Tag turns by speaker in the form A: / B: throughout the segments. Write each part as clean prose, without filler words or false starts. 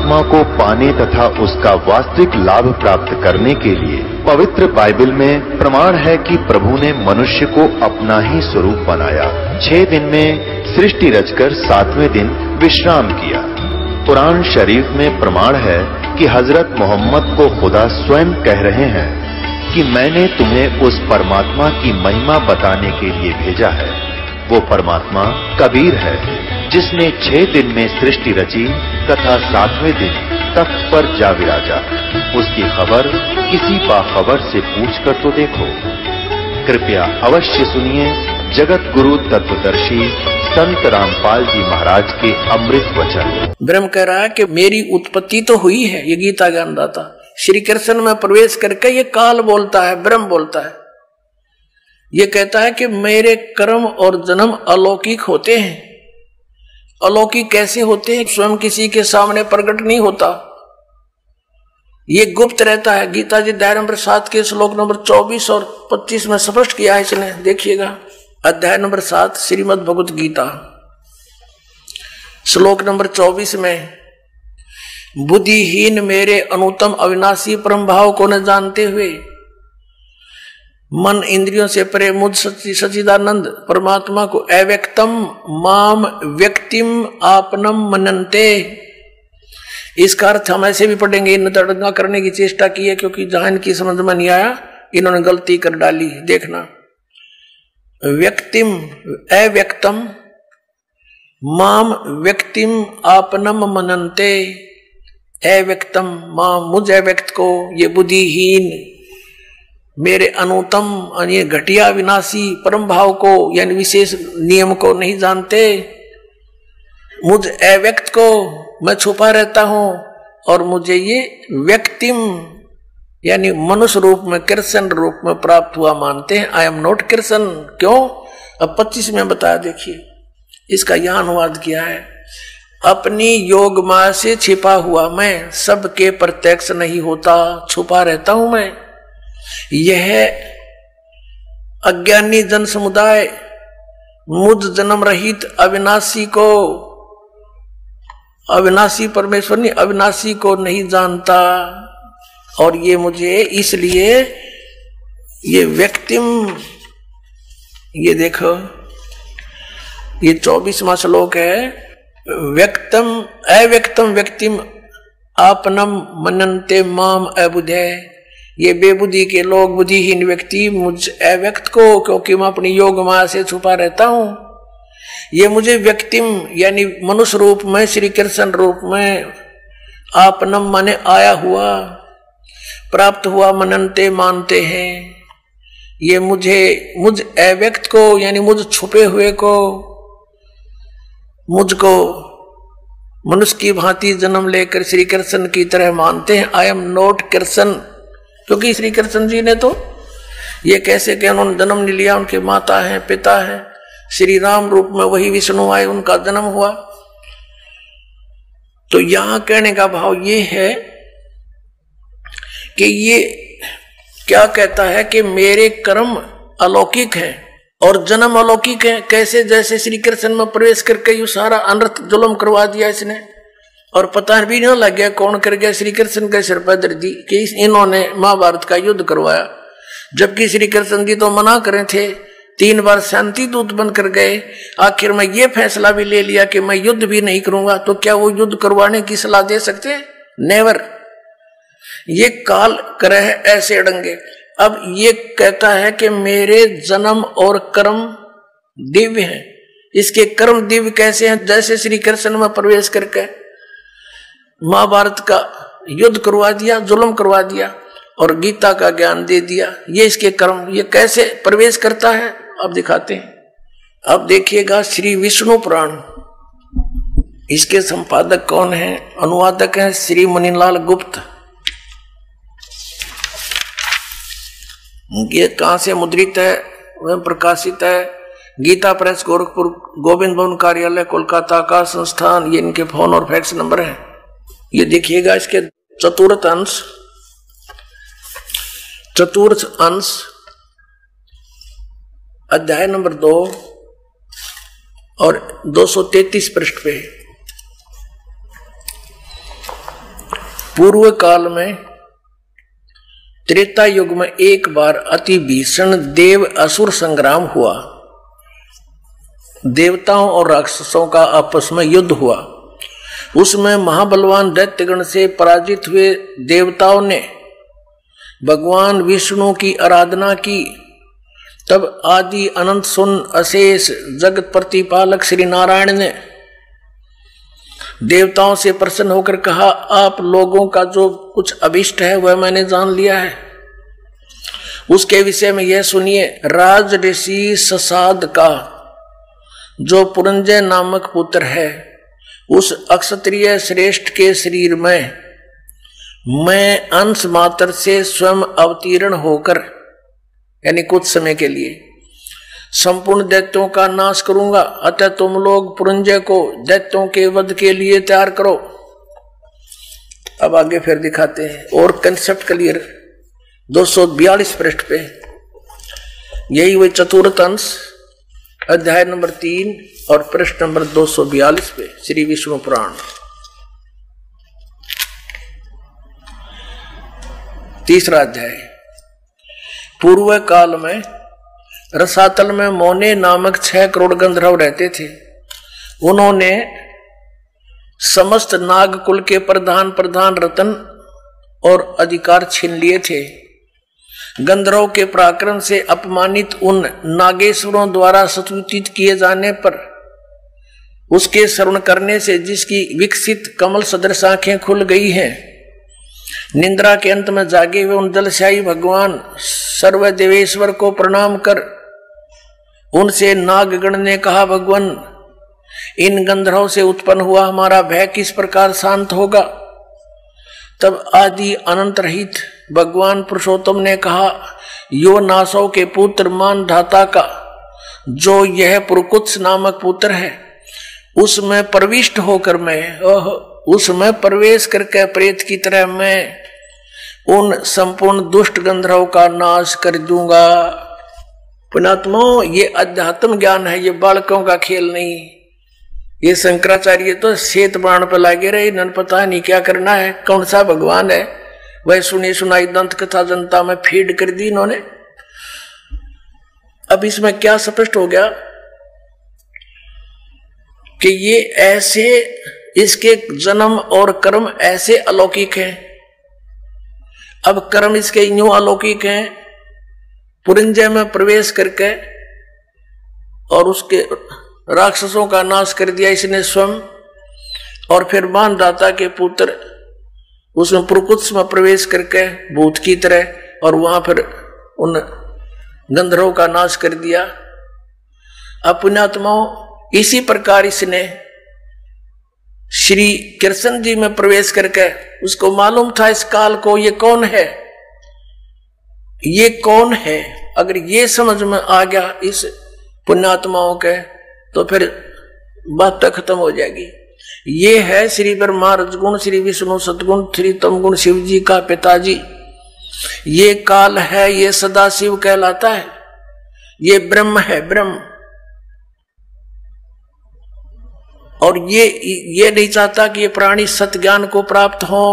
A: परमात्मा को पाने तथा उसका वास्तविक लाभ प्राप्त करने के लिए पवित्र बाइबल में प्रमाण है कि प्रभु ने मनुष्य को अपना ही स्वरूप बनाया। 6 दिन में सृष्टि रचकर 7वें दिन विश्राम किया। कुरान शरीफ में प्रमाण है कि हजरत मोहम्मद को खुदा स्वयं कह रहे हैं कि मैंने तुम्हें उस परमात्मा की महिमा बताने के लिए भेजा है। वो परमात्मा कबीर है जिसने 6 दिन में सृष्टि रची तथा 7वें दिन तख्त पर जा विराजा। उसकी खबर किसी बाखबर से पूछ कर तो देखो। कृपया अवश्य सुनिए जगत गुरु तत्वदर्शी संत रामपाल जी महाराज के अमृत वचन।
B: ब्रह्म कह रहा है कि मेरी उत्पत्ति तो हुई है, ये गीता ज्ञानदाता श्री कृष्ण में प्रवेश करके ये काल बोलता है, ब्रह्म बोलता है। ये कहता है कि मेरे कर्म और जन्म अलौकिक होते हैं। अलौकिक कैसे होते हैं? स्वयं किसी के सामने प्रकट नहीं होता, ये गुप्त रहता है। गीता जी अध्याय नंबर 7 के श्लोक नंबर 24 और 25 में स्पष्ट किया है इसने, देखिएगा। अध्याय नंबर 7 श्रीमद् भगवत गीता श्लोक नंबर 24 में, बुद्धिहीन मेरे अनुत्तम अविनाशी परम भाव को न जानते हुए मन इंद्रियों से परे मुझ सच्चिदानंद परमात्मा को अव्यक्तम माम व्यक्तिम आपनम मनन्ते। इसका अर्थ हम ऐसे भी पढ़ेंगे। इन तड़ंगा करने की चेष्टा की है क्योंकि जहां इनकी समझ में नहीं आया इन्होंने गलती कर डाली। देखना, व्यक्तिम अव्यक्तम माम व्यक्तिम आपनम मनन्ते। अव्यक्तम माम मुझ अव्यक्त को, ये बुद्धिहीन मेरे अनुतम ये घटिया विनाशी परम भाव को यानी विशेष नियम को नहीं जानते। मुझ अव्यक्त को मैं छुपा रहता हूं और मुझे ये व्यक्तिम यानी मनुष्य रूप में कृष्ण रूप में प्राप्त हुआ मानते हैं। I am not Krishna. क्यों? अब 25 में बताया, देखिए इसका यहां अनुवाद किया है। अपनी योग माया से छिपा हुआ मैं सबके प्रत्यक्ष नहीं होता, छुपा रहता हूं मैं। यह अज्ञानी जन समुदाय मुझ जन्म रहित अविनाशी को, अविनाशी परमेश्वर नहीं अविनाशी को नहीं जानता। और ये मुझे इसलिए ये व्यक्तिम, ये देखो ये 24वां श्लोक है, व्यक्तम अव्यक्तम व्यक्तिम आपनम मनन्ते माम अबुधे। ये बेबुद्धि के लोग, बुद्धिहीन व्यक्ति मुझ अव्यक्त को, क्योंकि मैं अपनी योग माया से छुपा रहता हूं, ये मुझे व्यक्तिम यानी मनुष्य रूप में श्री कृष्ण रूप में आपनम माने आया हुआ प्राप्त हुआ मनन्ते मानते हैं। ये मुझ अव्यक्त को यानी मुझ छुपे हुए को, मुझको मनुष्य की भांति जन्म लेकर श्री कृष्ण की तरह मानते हैं। आई एम नॉट कृष्ण, क्योंकि श्री कृष्ण जी ने तो ये कैसे कि उन्होंने जन्म नहीं लिया, उनके माता है पिता है श्री राम रूप में वही विष्णु आए, उनका जन्म हुआ। तो यहां कहने का भाव ये है कि ये क्या कहता है कि मेरे कर्म अलौकिक हैं और जन्म अलौकिक है। कैसे? जैसे श्री कृष्ण में प्रवेश करके यू सारा अनर्थ जुल्म करवा दिया इसने, और पता भी नहीं लग गया कौन कर गया। श्री कृष्ण के सिर पर दर्दी कि इन्होंने महाभारत का युद्ध करवाया, जबकि श्री कृष्ण जी तो मना करे थे, 3 बार शांति दूत बनकर गए। आखिर में ये फैसला भी ले लिया कि मैं युद्ध भी नहीं करूंगा। तो क्या वो युद्ध करवाने की सलाह दे सकते हैं? नेवर। ये काल करह ऐसे अड़ंगे। अब ये कहता है कि मेरे जन्म और कर्म दिव्य हैं। इसके कर्म दिव्य कैसे हैं? जैसे श्री कृष्ण में प्रवेश करके महाभारत का युद्ध करवा दिया, जुल्म करवा दिया और गीता का ज्ञान दे दिया, ये इसके कर्म। ये कैसे प्रवेश करता है अब दिखाते हैं। अब देखिएगा श्री विष्णु पुराण, इसके संपादक कौन है? अनुवादक है श्री मुनीलाल गुप्त। ये कहां से मुद्रित है? वह प्रकाशित है गीता प्रेस, गोरखपुर, गोविंद भवन कार्यालय, कोलकाता का संस्थान। ये इनके फोन और फैक्स नंबर है। ये देखिएगा इसके चतुर्थ अंश अध्याय नंबर 2 और 233 पृष्ठ पे। पूर्व काल में त्रेता युग में एक बार अति भीषण देव असुर संग्राम हुआ। देवताओं और राक्षसों का आपस में युद्ध हुआ। उसमें महाबलवान दैत्यगण से पराजित हुए देवताओं ने भगवान विष्णु की आराधना की। तब आदि अनंत सुन अशेष जगत प्रतिपालक श्री नारायण ने देवताओं से प्रसन्न होकर कहा, आप लोगों का जो कुछ अभिष्ट है वह मैंने जान लिया है। उसके विषय में यह सुनिए। राज ऋषि ससाद का जो पुरंजय नामक पुत्र है, उस अक्षत्रिय श्रेष्ठ के शरीर में मैं अंश मात्र से स्वयं अवतीर्ण होकर, यानी कुछ समय के लिए, संपूर्ण दैत्यों का नाश करूंगा। अतः तुम लोग पुरंजय को दैत्यों के वध के लिए तैयार करो। अब आगे फिर दिखाते हैं और कंसेप्ट क्लियर। 242 पृष्ठ पे यही वही चतुर्थ अंश, अध्याय नंबर 3 और पृष्ठ नंबर 242 पे श्री विष्णु पुराण। तीसरा अध्याय। पूर्व काल में रसातल में मोने नामक 6 करोड़ गंधर्व रहते थे। उन्होंने समस्त नाग कुल के प्रधान रतन और अधिकार छीन लिए थे। गंधर्व के पराक्रम से अपमानित उन नागेश्वरों द्वारा स्तुतित किए जाने पर उसके श्रवण करने से जिसकी विकसित कमल सदृश आंखें खुल गई हैं, निंद्रा के अंत में जागे हुए उन जलशाही भगवान सर्वदेवेश्वर को प्रणाम कर उनसे नागगण ने कहा, भगवान, इन गंधर्व से उत्पन्न हुआ हमारा भय किस प्रकार शांत होगा। तब आदि अनंत रहित भगवान पुरुषोत्तम ने कहा, यो नासों के पुत्र मान धाता का जो यह पुरकुत्स नामक पुत्र है, उसमें प्रविष्ट होकर मैं, उसमें प्रवेश करके प्रेत की तरह मैं उन संपूर्ण दुष्ट गंधर्व का नाश कर दूंगा। पुणात्माओं, ये अध्यात्म ज्ञान है, ये बालकों का खेल नहीं। ये शंकराचार्य तो श्वेत बाण पर लागे रहे, इन्होंने पता नहीं क्या करना है, कौन सा भगवान है। वह सुनी सुनाई दंत कथा जनता में फीड कर दी इन्होंने। अब इसमें क्या स्पष्ट हो गया कि ये ऐसे, इसके जन्म और कर्म ऐसे अलौकिक हैं। अब कर्म इसके यूं अलौकिक हैं, पुरंजय में प्रवेश करके और उसके राक्षसों का नाश कर दिया इसने स्वयं। और फिर मानदाता के पुत्र उसमें पुरकुत्स में प्रवेश करके भूत की तरह, और वहां फिर उन गंधर्वों का नाश कर दिया। अब पुण्यात्माओं, इसी प्रकार इसने श्री कृष्ण जी में प्रवेश करके, उसको मालूम था इस काल को ये कौन है, ये कौन है। अगर ये समझ में आ गया इस पुण्यात्माओं के, तो फिर बात तो खत्म हो जाएगी। ये है श्री ब्रह्मा रजगुण, श्री विष्णु सतगुण, श्री तमगुण शिव जी का पिताजी। ये काल है, ये सदा शिव कहलाता है, ये ब्रह्म है, ब्रह्म। और ये नहीं चाहता कि ये प्राणी सत्य ज्ञान को प्राप्त हो,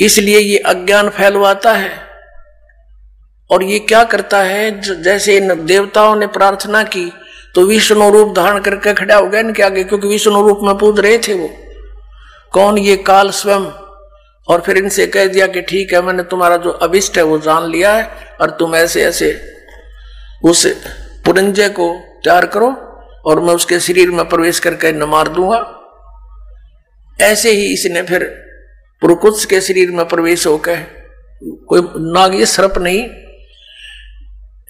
B: इसलिए ये अज्ञान फैलवाता है। और ये क्या करता है, जैसे इन देवताओं ने प्रार्थना की तो विष्णु रूप धारण करके खड़ा हो गया इनके आगे, क्योंकि विष्णु रूप में पूज रहे थे वो। कौन? ये काल स्वयं। और फिर इनसे कह दिया कि ठीक है, मैंने तुम्हारा जो अभिष्ट है वो जान लिया है, और तुम ऐसे ऐसे उस पुरंजय को तैयार करो और मैं उसके शरीर में प्रवेश करके न मार दूंगा। ऐसे ही इसने फिर पुरकुत्स के शरीर में प्रवेश होकर, कोई नाग, ये सर्प नहीं,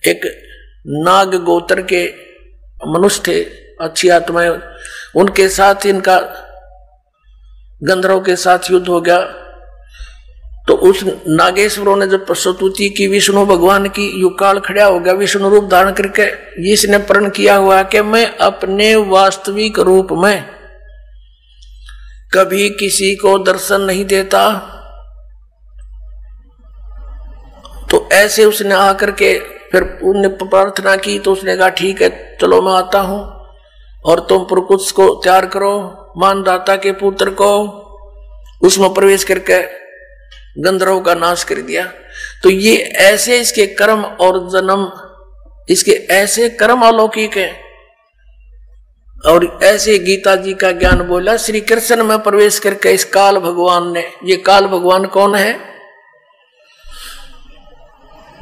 B: एक नाग गोत्र के मनुष्य थे, अच्छी आत्माएं, उनके साथ इनका गंधर्व के साथ युद्ध हो गया। तो उस नागेश्वरों ने जब स्तुति की विष्णु भगवान की, युकाल खड़ा हो गया विष्णु रूप धारण करके। इसने प्रण किया हुआ कि मैं अपने वास्तविक रूप में कभी किसी को दर्शन नहीं देता। तो ऐसे उसने आकर के फिर उनने प्रार्थना की, तो उसने कहा ठीक है चलो मैं आता हूं, और तुम पुरकुत्स को तैयार करो, मानदाता के पुत्र को, उसमें प्रवेश करके गंधर्व का नाश कर दिया। तो ये ऐसे इसके कर्म और जन्म, इसके ऐसे कर्म अलौकिक है। और ऐसे गीता जी का ज्ञान बोला श्री कृष्ण में प्रवेश करके इस काल भगवान ने। ये काल भगवान कौन है?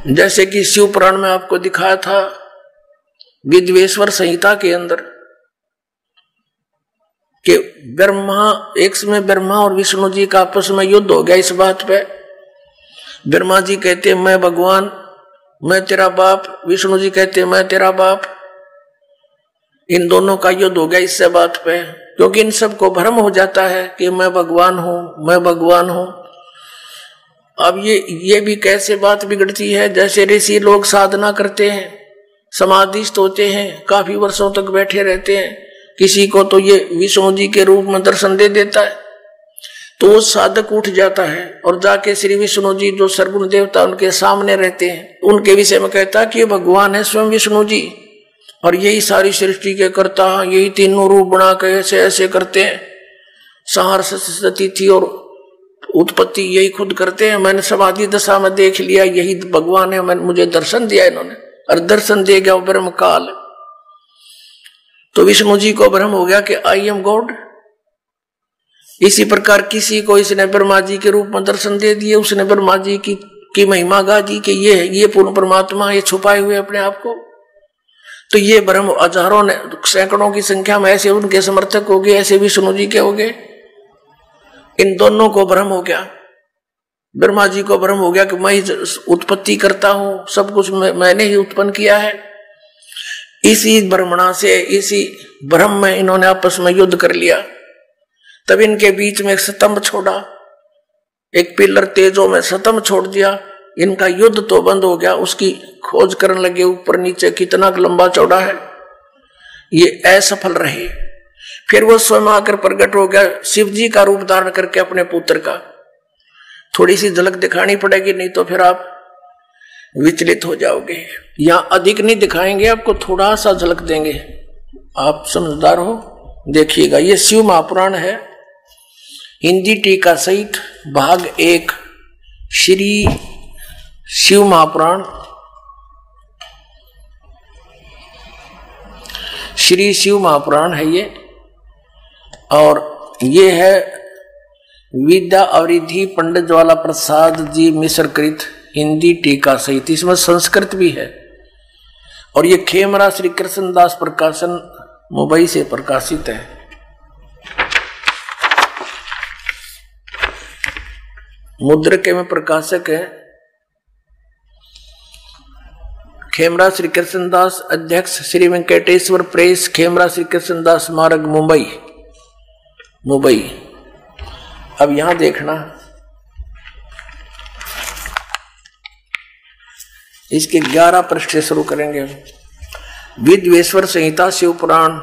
B: जैसे कि शिव पुराण में आपको दिखाया था, विद्वेश्वर संहिता के अंदर कि एक समय ब्रह्मा और विष्णु जी का आपस में युद्ध हो गया इस बात पे। ब्रह्मा जी कहते मैं भगवान, मैं तेरा बाप। विष्णु जी कहते मैं तेरा बाप। इन दोनों का युद्ध हो गया इससे बात पे, क्योंकि इन सबको भ्रम हो जाता है कि मैं भगवान हूं, मैं भगवान हूं। अब ये भी कैसे बात बिगड़ती है। जैसे ऋषि लोग साधना करते हैं, समाधिस्थ होते हैं, काफी वर्षों तक बैठे रहते हैं, किसी को तो ये विष्णु जी के रूप में दर्शन दे देता है, तो वो साधक उठ जाता है और जाके श्री विष्णु जी जो सर्वगुण देवता उनके सामने रहते हैं, उनके विषय में कहता है कि भगवान है स्वयं विष्णु जी, और यही सारी सृष्टि के करता, यही तीनों रूप बना के ऐसे ऐसे करते हैं, संहार स्थिति और उत्पत्ति यही खुद करते हैं। मैंने समाधि दशा में देख लिया, यही भगवान है, मैंने मुझे दर्शन दिया इन्होंने, और दर्शन दे गया ब्रह्म काल। तो विष्णु जी को भ्रम हो गया कि आई एम गॉड। इसी प्रकार किसी को इसने ब्रह्मा जी के रूप में दर्शन दे दिए, उसने ब्रह्मा जी की महिमा गा दी कि ये पूर्ण परमात्मा, ये छुपाए हुए अपने आप को। तो ये भ्रम हजारों ने, सैकड़ों की संख्या में ऐसे उनके समर्थक हो गए, ऐसे विष्णु जी के हो गए। इन दोनों को भ्रम हो गया। ब्रह्मा जी को भ्रम हो गया कि मैं उत्पत्ति करता हूं, सब कुछ मैंने ही उत्पन्न किया है। इसी भ्रमणा से, इसी भ्रम में इन्होंने आपस में युद्ध कर लिया। तब इनके बीच में एक स्तंभ छोड़ा, एक पिलर तेजों में स्तंभ छोड़ दिया। इनका युद्ध तो बंद हो गया, उसकी खोज करने लगे ऊपर नीचे कितना लंबा चौड़ा है, ये असफल रहे। फिर वो स्वयं आकर प्रकट हो गया, शिव जी का रूप धारण करके अपने पुत्र का। थोड़ी सी झलक दिखानी पड़ेगी, नहीं तो फिर आप विचलित हो जाओगे। यहां अधिक नहीं दिखाएंगे, आपको थोड़ा सा झलक देंगे, आप समझदार हो, देखिएगा। ये शिव महापुराण है, हिंदी टीका सहित भाग 1 श्री शिव महापुराण, श्री शिव महापुराण है ये। और ये है विद्या अवरिधि पंडित ज्वाला प्रसाद जी मिश्र कृत हिंदी टीका सहित, इसमें संस्कृत भी है। और ये खेमरा श्री कृष्णदास प्रकाशन मुंबई से प्रकाशित है। मुद्रक में प्रकाशक है खेमरा श्री कृष्णदास, अध्यक्ष श्री वेंकटेश्वर प्रेस, खेमरा श्री कृष्णदास स्मारक मुंबई। अब यहां देखना, इसके 11 पृष्ठ से शुरू करेंगे। विद्वेश्वर संहिता शिव पुराण,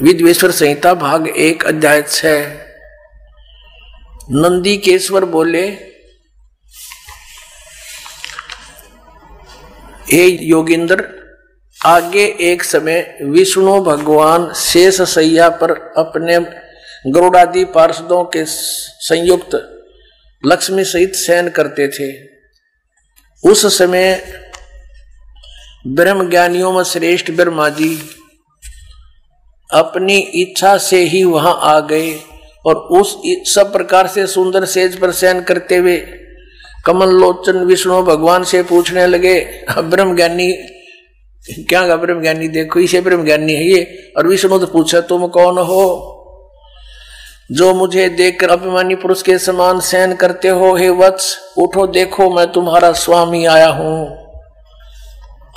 B: विद्वेश्वर संहिता भाग 1 अध्याय 6। नंदीकेश्वर बोले, हे योगिंद्र, आगे एक समय विष्णु भगवान शेष शैया पर अपने गरुड़ादि पार्षदों के संयुक्त लक्ष्मी सहित शयन करते थे। उस समय ब्रह्म ज्ञानियों में श्रेष्ठ ब्रह्मा जी अपनी इच्छा से ही वहां आ गए और उस सब प्रकार से सुंदर सेज पर शयन करते हुए कमल लोचन विष्णु भगवान से पूछने लगे, ब्रह्म ज्ञानी क्या? ब्रह्म ज्ञानी देखो, इसे ब्रह्म ज्ञानी है ये। और विष्णु तो पूछा, तुम कौन हो जो मुझे देखकर अभिमानी पुरुष के समान शयन करते हो? हे वत्स, उठो, देखो मैं तुम्हारा स्वामी आया हूं।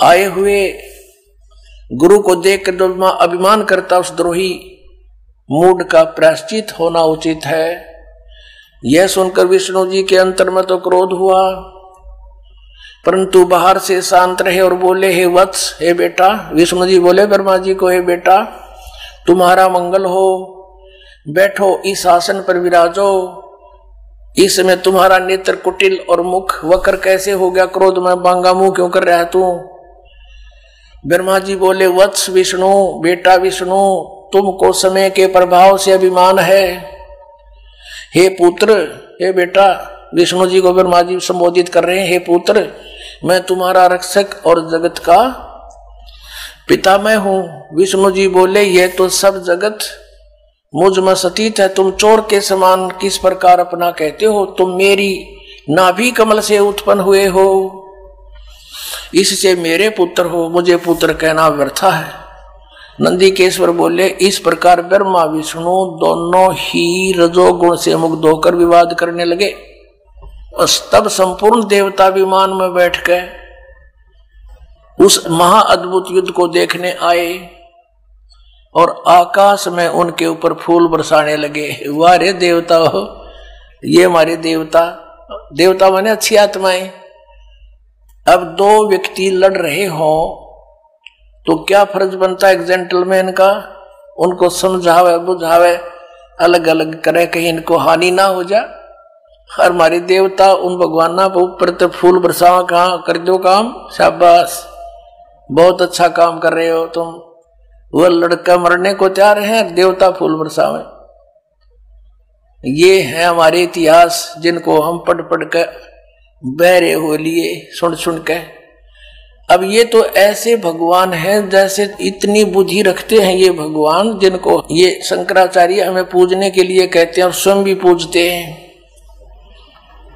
B: आए हुए गुरु को देखकर जो अभिमान करता उस द्रोही मूड का प्रायश्चित होना उचित है। यह सुनकर विष्णु जी के अंतर में तो क्रोध हुआ, परंतु बाहर से शांत रहे और बोले, हे वत्स, हे बेटा। विष्णु जी बोले ब्रह्मा जी को, हे बेटा, तुम्हारा मंगल हो, बैठो, इस आसन पर विराजो। इस समय तुम्हारा नेत्र कुटिल और मुख वक्र कैसे हो गया? क्रोध में बांगा मुंह क्यों कर रहा है तू? ब्रह्मा जी बोले, वत्स विष्णु, बेटा विष्णु, तुमको समय के प्रभाव से अभिमान है। हे पुत्र, हे बेटा, विष्णु जी को ब्रह्मा जी संबोधित कर रहे हैं, हे पुत्र मैं तुम्हारा रक्षक और जगत का पिता मैं हूं। विष्णु जी बोले ये तो सब जगत मुझ में सतीत है, तुम चोर के समान किस प्रकार अपना कहते हो? तुम मेरी नाभि कमल से उत्पन्न हुए हो, इससे मेरे पुत्र हो, मुझे पुत्र कहना व्यर्थ है। नंदीकेश्वर बोले इस प्रकार ब्रह्मा विष्णु दोनों ही रजोगुण से मुक्त होकर विवाद करने लगे। तब संपूर्ण देवता विमान में बैठ गए, उस महाअद्भुत युद्ध को देखने आए और आकाश में उनके ऊपर फूल बरसाने लगे। वाह रे देवता हो, ये हमारे देवता, देवता माने अच्छी आत्माएं। अब दो व्यक्ति लड़ रहे हो तो क्या फर्ज बनता है एक जेंटलमैन का? उनको समझावे बुझावे, अलग अलग करे, कहीं इनको हानि ना हो जाए। हर हमारे देवता उन भगवाना ऊपर तो फूल बरसावा, कहाँ कर दो काम, शाबाश, बहुत अच्छा काम कर रहे हो तुम। वह लड़का मरने को तैयार है, देवता फूल बरसावे। ये है हमारे इतिहास जिनको हम पढ़ पढ़ के बहरे हो लिए, सुन सुन के। अब ये तो ऐसे भगवान हैं जैसे इतनी बुद्धि रखते हैं ये भगवान, जिनको ये शंकराचार्य हमें पूजने के लिए कहते हैं और स्वयं भी पूजते हैं।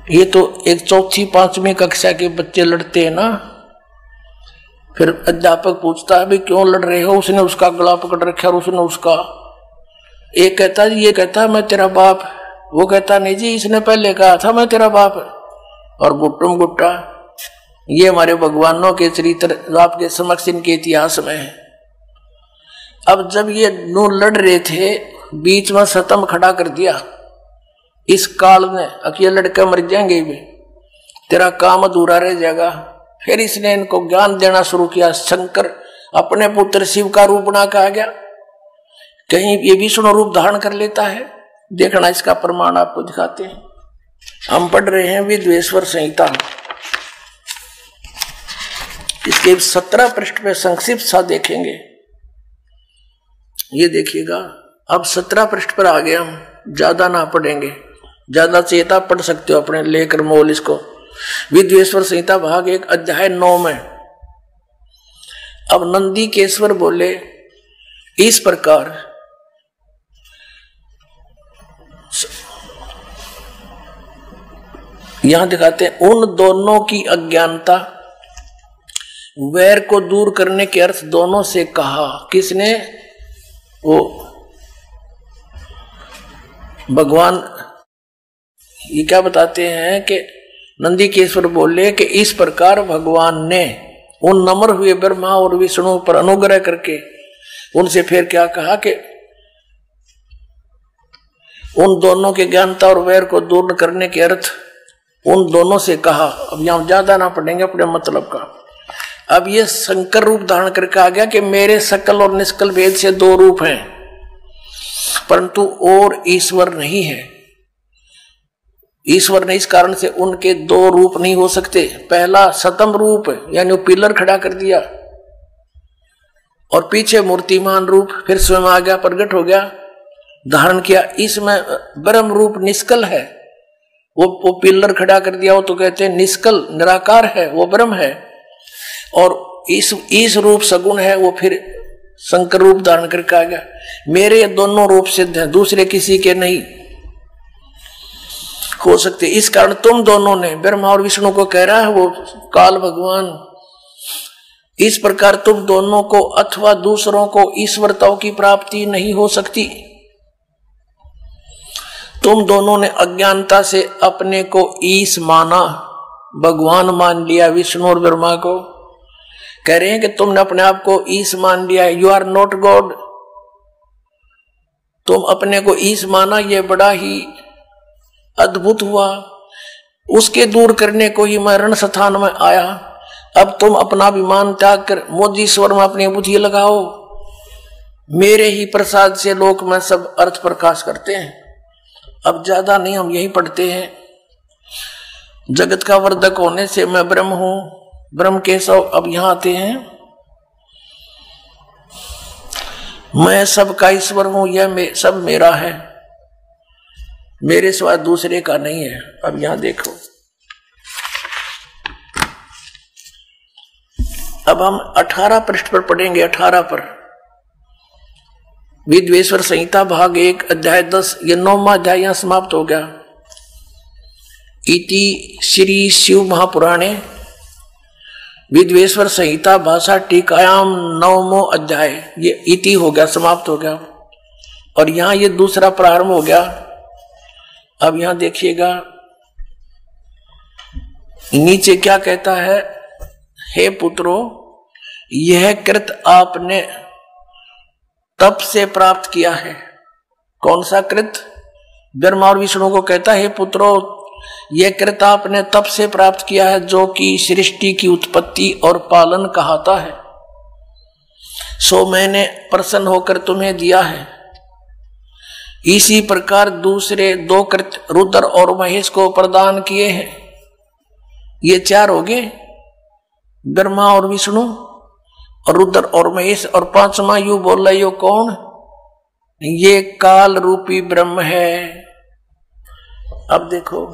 B: ये तो एक चौथी पांचवी कक्षा के बच्चे लड़ते हैं ना, फिर अध्यापक पूछता है भाई क्यों लड़ रहे हो? उसने उसका गला पकड़ रखा और उसने उसका, एक कहता है ये कहता है मैं तेरा बाप, वो कहता नहीं जी इसने पहले कहा था मैं तेरा बाप, और गुट्टुम गुट्टा। ये हमारे भगवानों के चरित्र आपके समक्ष इनके इतिहास में है। अब जब ये नू लड़ रहे थे, बीच में सतम खड़ा कर दिया इस काल ने, अकेले लड़के मर जाएंगे भी, तेरा काम अधूरा रह जाएगा। फिर इसने इनको ज्ञान देना शुरू किया। शंकर अपने पुत्र शिव का रूप बना के आ गया, कहीं ये विष्णु रूप धारण कर लेता है। देखना इसका प्रमाण आपको दिखाते हैं। हम पढ़ रहे हैं विद्वेश्वर संहिता, इसके 17 पृष्ठ पे संक्षिप्त सा देखेंगे। ये देखिएगा, अब 17 पृष्ठ पर आ गए हम, ज्यादा ना पढ़ेंगे, ज्यादा चेता पढ़ सकते हो अपने लेकर मोल इसको। विद्वेश्वर संहिता भाग 1 अध्याय 9 में अब नंदीकेश्वर बोले इस प्रकार यहां दिखाते हैं उन दोनों की अज्ञानता, वैर को दूर करने के अर्थ दोनों से कहा। किसने? वो भगवान। ये क्या बताते हैं कि नंदीकेश्वर बोले कि इस प्रकार भगवान ने उन नम्र हुए ब्रह्मा और विष्णु पर अनुग्रह करके उनसे फिर क्या कहा कि उन दोनों के ज्ञानता और वैर को दूर करने के अर्थ उन दोनों से कहा। अब यहां ज्यादा ना पढ़ेंगे अपने मतलब का। अब ये शंकर रूप धारण करके आ गया कि मेरे सकल और निष्कल भेद से 2 रूप हैं, परंतु और ईश्वर नहीं है। ईश्वर ने इस कारण से उनके 2 रूप नहीं हो सकते। पहला सतम रूप यानी वो पिलर खड़ा कर दिया और पीछे मूर्तिमान रूप फिर स्वयं आ गया, प्रकट हो गया, धारण किया। इसमें ब्रह्म रूप निष्कल है, वो पिलर खड़ा कर दिया, वो तो कहते हैं निष्कल निराकार है, वो ब्रह्म है। और इस रूप सगुण है, वो फिर शंकर रूप धारण करके आ गया। मेरे दोनों रूप सिद्ध हैं, दूसरे किसी के नहीं हो सकते। इस कारण तुम दोनों ने, ब्रह्मा और विष्णु को कह रहा है वो काल भगवान, इस प्रकार तुम दोनों को अथवा दूसरों को ईश्वरताओं की प्राप्ति नहीं हो सकती। तुम दोनों ने अज्ञानता से अपने को ईश माना, भगवान मान लिया विष्णु और ब्रह्मा को। कह रहे हैं कि तुमने अपने आप को ईश मान लिया, यू आर नॉट गॉड। तुम अपने को ईश माना, यह बड़ा ही अद्भुत हुआ। उसके दूर करने को ही मैं रण स्थान में आया। अब तुम अपना अभिमान त्याग कर मोदीश्वर में अपनी बुद्धि लगाओ। मेरे ही प्रसाद से लोक में सब अर्थ प्रकाश करते हैं। अब ज्यादा नहीं, हम यही पढ़ते हैं। जगत का वर्धक होने से मैं ब्रह्म हूं, ब्रह्म केशव। अब यहां आते हैं मैं सबका ईश्वर हूं, यह सब मेरा है, मेरे सिवा दूसरे का नहीं है। अब यहां देखो, अब हम 18 पृष्ठ पर पढ़ेंगे। 18 पर विद्वेश्वर संहिता भाग 1 अध्याय 10, ये 9वां अध्याय यहां समाप्त हो गया। इति श्री शिव महापुराणे विद्वेश्वर संहिता भाषा टीकायाम 9वां अध्याय, ये इति हो गया, समाप्त हो गया। और यहां ये दूसरा प्रारंभ हो गया। अब यहां देखिएगा नीचे क्या कहता है, हे पुत्रों, यह कृत आपने तप से प्राप्त किया है। कौन सा कृत? ब्रह्मा और विष्णु को कहता है, हे पुत्रों, यह कृत आपने तप से प्राप्त किया है, जो कि सृष्टि की उत्पत्ति और पालन कहाता है, सो मैंने प्रसन्न होकर तुम्हें दिया है। इसी प्रकार दूसरे 2 कृत रुद्र और महेश को प्रदान किए हैं। ये 4 हो गए, ब्रह्मा और विष्णु और रुद्र और महेश। और 5वां यू बोल रहे, यो कौन? ये काल रूपी ब्रह्म है। अब देखो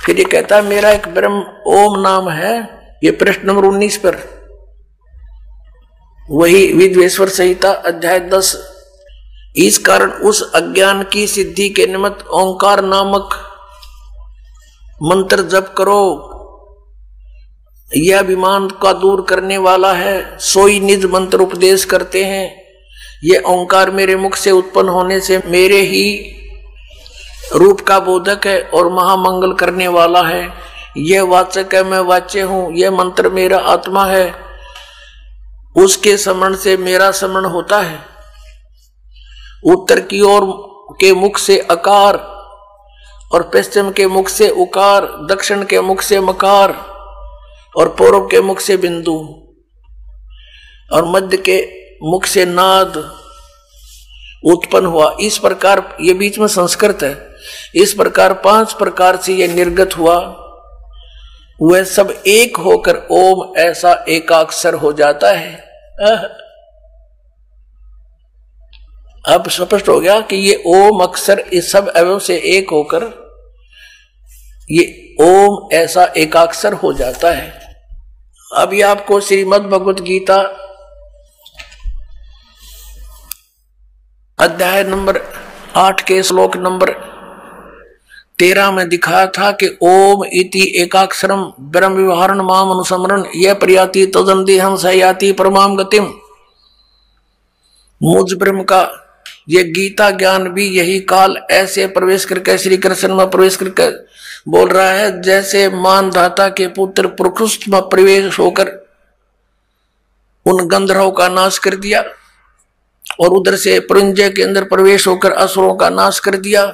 B: फिर ये कहता है, मेरा एक ब्रह्म ओम नाम है। ये पृष्ठ नंबर 19 पर, वही विद्वेश्वर संहिता अध्याय 10। इस कारण उस अज्ञान की सिद्धि के निमित्त ओंकार नामक मंत्र जप करो। यह अभिमान का दूर करने वाला है, सोई निज मंत्र उपदेश करते हैं। यह ओंकार मेरे मुख से उत्पन्न होने से मेरे ही रूप का बोधक है और महामंगल करने वाला है। यह वाचक है, मैं वाच्य हूं। यह मंत्र मेरा आत्मा है, उसके स्मरण से मेरा स्मरण होता है। उत्तर की ओर के मुख से अकार और पश्चिम के मुख से उकार, दक्षिण के मुख से मकार और पूर्व के मुख से बिंदु और मध्य के मुख से नाद उत्पन्न हुआ। इस प्रकार, ये बीच में संस्कृत है, इस प्रकार 5 प्रकार से यह निर्गत हुआ। वह सब एक होकर ओम ऐसा एकाक्षर हो जाता है। अब स्पष्ट हो गया कि ये ओम अक्षर इस सब अवयव से एक होकर ये ओम ऐसा एकाक्षर हो जाता है। अभी आपको श्रीमद् भगवत गीता अध्याय नंबर 8 के श्लोक नंबर 13 में दिखाया था कि ओम इति एकाक्षरम ब्रह्म विवहारण माम अनुसमरण यह प्रयाति तदंति हम सयाति परमाम गतिम। मुझ ब्रह्म का ये गीता ज्ञान भी यही काल ऐसे प्रवेश करके श्री कृष्ण में प्रवेश करके बोल रहा है, जैसे मानधाता के पुत्र प्रकृष्ट में प्रवेश होकर उन गंधर्वों का नाश कर दिया और उधर से पुरंजय के अंदर प्रवेश होकर असुरों का नाश कर दिया।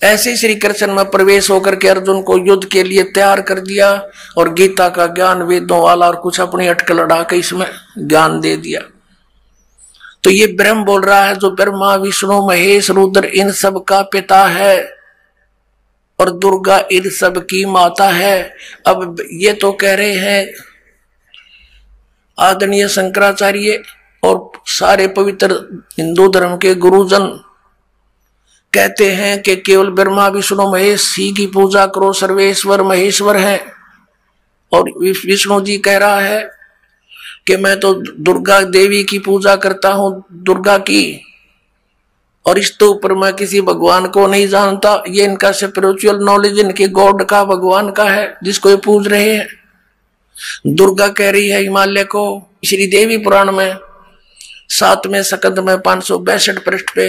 B: ऐसे श्री कृष्ण में प्रवेश होकर के अर्जुन को युद्ध के लिए तैयार कर दिया और गीता का ज्ञान वेदों वाला और कुछ अपनी अटकल लड़ा के इसमें ज्ञान दे दिया। तो ये ब्रह्म बोल रहा है, जो ब्रह्मा विष्णु महेश रुद्र इन सब का पिता है और दुर्गा इन सब की माता है। अब ये तो कह रहे हैं आदरणीय शंकराचार्य और सारे पवित्र हिंदू धर्म के गुरुजन कहते हैं कि केवल ब्रह्मा विष्णु महेश ही की पूजा करो, सर्वेश्वर महेश्वर है। और विष्णु जी कह रहा है कि मैं तो दुर्गा देवी की पूजा करता हूं, दुर्गा की, और इसके ऊपर मैं किसी भगवान को नहीं जानता। ये इनका स्पिरिचुअल नॉलेज इनके गॉड का, भगवान का है जिसको ये पूज रहे हैं। दुर्गा कह रही है हिमालय को श्री देवी पुराण में 7वें स्कंद में 562 पृष्ठ पे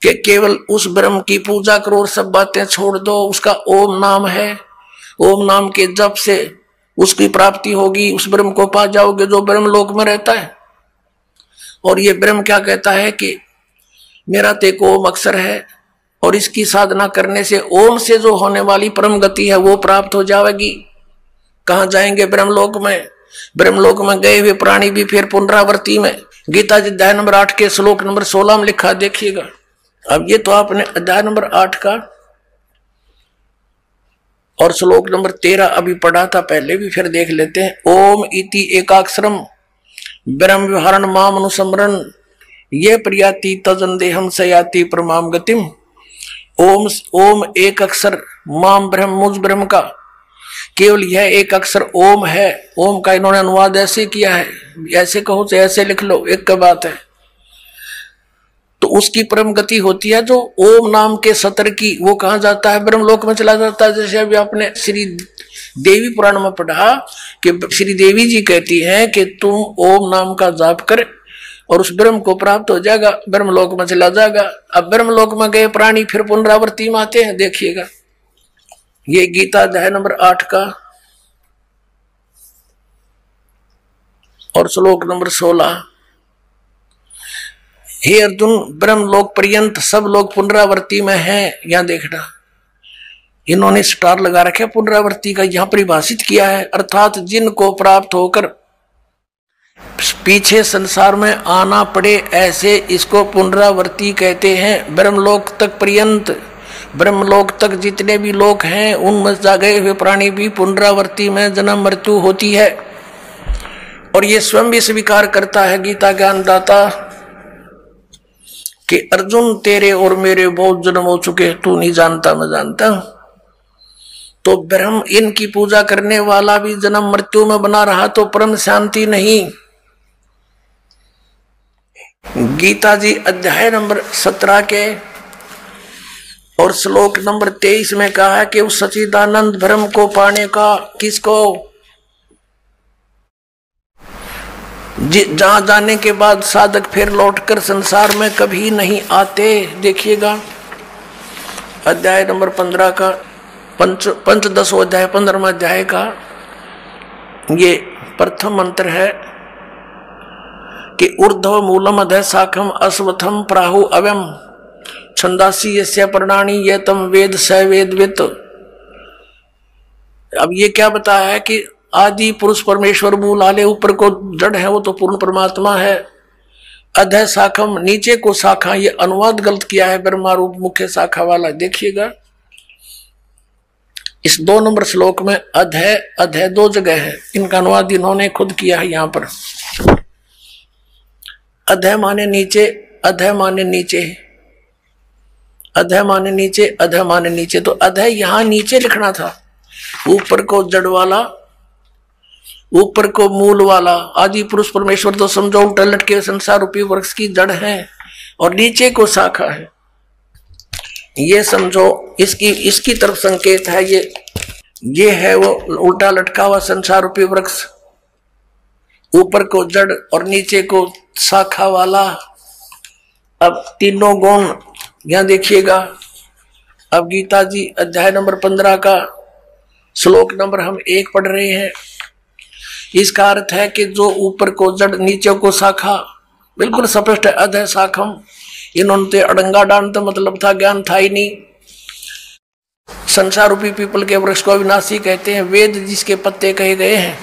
B: कि केवल उस ब्रह्म की पूजा करो और सब बातें छोड़ दो। उसका ओम नाम है, ओम नाम के जप से उसकी प्राप्ति होगी, उस ब्रह्म को पा जाओगे जो ब्रह्म लोक में रहता है। और ये ब्रह्म क्या कहता है कि मेरा तेको ओम अक्षर है और इसकी साधना करने से ओम से जो होने वाली परम गति है वो प्राप्त हो जाएगी। कहां जाएंगे? ब्रह्मलोक में। ब्रह्मलोक में गए हुए प्राणी भी फिर पुनरावृत्ति में। गीता जी अध्याय नंबर 8 के श्लोक नंबर 16 में लिखा, देखिएगा। अब ये तो आपने अध्याय नंबर 8 का और श्लोक नंबर 13 अभी पढ़ा था पहले भी, फिर देख लेते हैं। ओम इति एकाक्षरम ब्रह्म विहरण माम अनुसमरण ये प्रियाति तजन देहम सयाति परमाम गतिम। ओम ओम एक अक्षर माम ब्रह्म मुझ ब्रह्म का केवल यह एक अक्षर ओम है। ओम का इन्होंने अनुवाद ऐसे किया है, ऐसे कहो तो ऐसे लिख लो, एक का बात है। तो उसकी परम गति होती है जो ओम नाम के सतर की, वो कहाँ जाता है? ब्रह्मलोक में चला जाता है। जैसे अभी आपने श्री देवी पुराण में पढ़ा कि श्री देवी जी कहती हैं कि तुम ओम नाम का जाप कर और उस ब्रह्म को प्राप्त हो जाएगा, ब्रह्मलोक में चला जाएगा। अब ब्रह्मलोक में गए प्राणी फिर पुनरावृत्ति में आते हैं, देखिएगा। ये गीता अध्याय नंबर 8 का और श्लोक नंबर 16। हे अर्जुन, ब्रह्मलोक पर्यंत सब लोग पुनरावृत्ति में हैं। यहां देखना, इन्होंने स्टार लगा रखे पुनरावृत्ति का, यहां परिभाषित किया है, अर्थात जिनको प्राप्त होकर पीछे संसार में आना पड़े, ऐसे इसको पुनरावृत्ति कहते हैं। ब्रह्मलोक तक पर्यंत, ब्रह्मलोक तक जितने भी लोग हैं उनमें गए हुए प्राणी भी पुनरावृत्ति में जन्म मृत्यु होती है। और ये स्वयं भी स्वीकार करता है गीता ज्ञानदाता कि अर्जुन तेरे और मेरे बहुत जन्म हो चुके, तू नहीं जानता मैं जानता हूं। तो ब्रह्म इनकी पूजा करने वाला भी जन्म मृत्यु में बना रहा तो परम शांति नहीं। गीता जी अध्याय नंबर 17 के और श्लोक नंबर 23 में कहा है कि उस सच्चिदानंद ब्रह्म को पाने का किसको, जहां जाने के बाद साधक फिर लौटकर संसार में कभी नहीं आते। देखिएगा अध्याय नंबर 15 का पंचदश अध्याय 15वां अध्याय का ये प्रथम मंत्र है कि ऊर्ध्व मूलम अधः शाखम अश्वत्थम प्राहु अव्यम छंदासी यस्य पर्णानि ये तम वेद स वेदवित। अब ये क्या बताया है कि आदि पुरुष परमेश्वर मूल आले ऊपर को जड़ है, वो तो पूर्ण परमात्मा है। अधः शाखम नीचे को शाखा, ये अनुवाद गलत किया है ब्रह्मा रूप मुख्य शाखा वाला। देखिएगा इस 2 नंबर श्लोक में अधः अधः 2 जगह है, इनका अनुवाद इन्होंने खुद किया है। यहां पर अधः माने नीचे, अधः माने नीचे, अधः माने नीचे, अधः माने नीचे। तो अधः यहां नीचे लिखना था, ऊपर को जड़ वाला, ऊपर को मूल वाला। आदि पुरुष परमेश्वर तो समझो उल्टा लटके संसार रूपी वृक्ष की जड़ है और नीचे को शाखा है, ये समझो। इसकी तरफ संकेत है। ये है वो उल्टा लटका हुआ संसार रूपी वृक्ष, ऊपर को जड़ और नीचे को शाखा वाला। अब तीनों गुण यहां देखिएगा। अब गीता जी अध्याय नंबर 15 का श्लोक नंबर हम 1 पढ़ रहे हैं। इसका अर्थ है कि जो ऊपर को जड़ नीचे को शाखा, बिल्कुल स्पष्ट है। अधः शाखम, इन्होंने तो अड़ंगा डांड तो मतलब था, ज्ञान था ही नहीं। संसार रूपी पीपल के वृक्ष को अविनाशी कहते हैं। वेद जिसके पत्ते कहे गए हैं,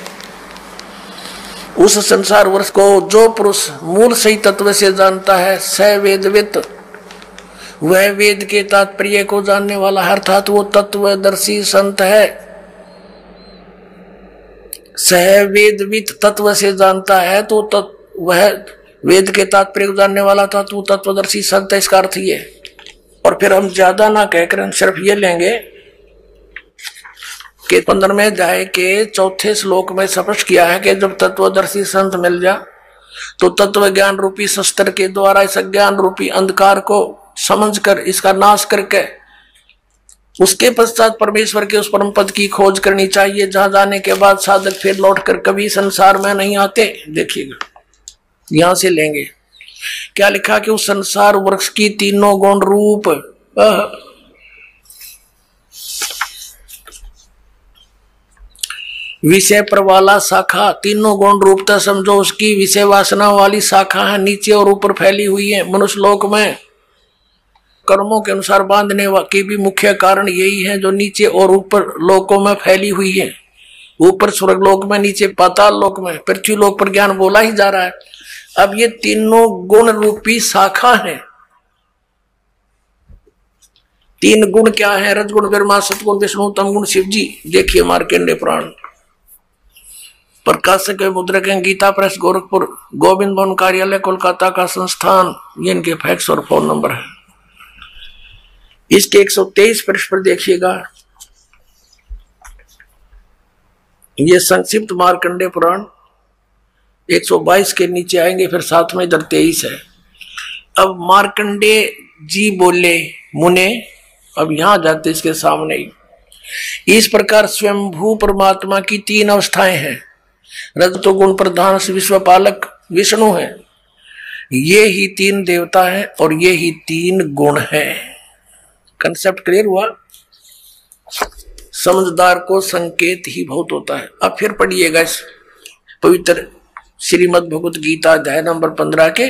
B: उस संसार वृक्ष को जो पुरुष मूल सही तत्व से जानता है, स वेदवित, वह वेद के तात्पर्य को जानने वाला है, अर्थात वो तत्वदर्शी संत है। सह वेदवित तत्व से जानता है तो वह वेद के तात्पर्य को जानने वाला था, तो तत्वदर्शी संत है, इसका अर्थ ये। और फिर हम ज्यादा ना कहकर सिर्फ ये लेंगे कि 15वें अध्याय के 4थे श्लोक में स्पष्ट किया है कि जब तत्वदर्शी संत मिल जा तो तत्व ज्ञान रूपी शस्त्र के द्वारा इस ज्ञान रूपी अंधकार को समझकर इसका नाश करके उसके पश्चात परमेश्वर के उस परम पद की खोज करनी चाहिए, जहां जाने के बाद साधक फिर लौटकर कभी संसार में नहीं आते। देखिएगा यहां से लेंगे क्या लिखा कि उस संसार वृक्ष की तीनों गुण रूप विषय पर वाला शाखा, तीनों गुण रूपता समझो उसकी विषय वासना वाली शाखा है, नीचे और ऊपर फैली हुई है। मनुष्य लोक में कर्मों के अनुसार बांधने के भी मुख्य कारण यही है, जो नीचे और ऊपर लोकों में फैली हुई है। ऊपर स्वर्ग लोक में, नीचे पाताल लोक में, पृथ्वी लोक पर ज्ञान बोला ही जा रहा है। अब ये तीनों गुण रूपी शाखा है। 3 गुण क्या है? रजगुण ब्रह्मा, सतगुण विष्णु, तमगुण शिव जी। देखिए मार्कंडेय पुराण प्रकाशक मुद्रक हैं गीता प्रेस गोरखपुर, गोविंद भवन कार्यालय कोलकाता का संस्थान। ये इनके फैक्स और फोन नंबर है। इसके 123 पृष्ठ पर देखिएगा, ये संक्षिप्त मार्कंडे पुराण 122 के नीचे आएंगे, फिर साथ में इधर 23 है। अब मार्कंडे जी बोले मुने, अब यहां जाते इसके सामने ही, इस प्रकार स्वयंभू परमात्मा की 3 अवस्थाएं हैं। रजतो गुण प्रधान विश्वपालक विष्णु है, ये ही 3 देवता है और ये ही 3 गुण है। कंसेप्ट क्लियर हुआ? समझदार को संकेत ही बहुत होता है। अब फिर पढ़िएगा इस पवित्र श्रीमद् भगवत गीता अध्याय नंबर 15 के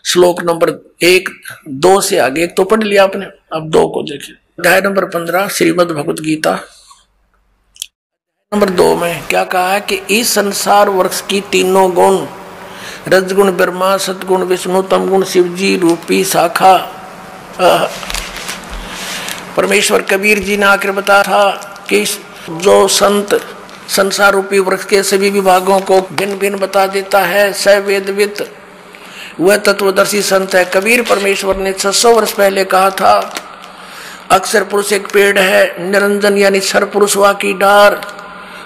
B: श्लोक नंबर 1, 2 से आगे। एक तो पढ़ लिया आपने, अब 2 को देखिए। अध्याय नंबर 15 श्रीमद् भगवत गीता नंबर 2 में क्या कहा है कि इस संसार वर्ष की 3 गुण, रजगुण ब्रह्मा, सतगुण विष्णु, तमगुण शिव जी रूपी शाखा। परमेश्वर कबीर जी ने आकर बताया था कि जो संत संसार रूपी वृक्ष के सभी विभागों को भिन्न भिन्न बता देता है, स वेदविद, वह तत्वदर्शी संत है। कबीर परमेश्वर ने 600 वर्ष पहले कहा था, अक्षर पुरुष एक पेड़ है, निरंजन यानी क्षर पुरुष वा की डार,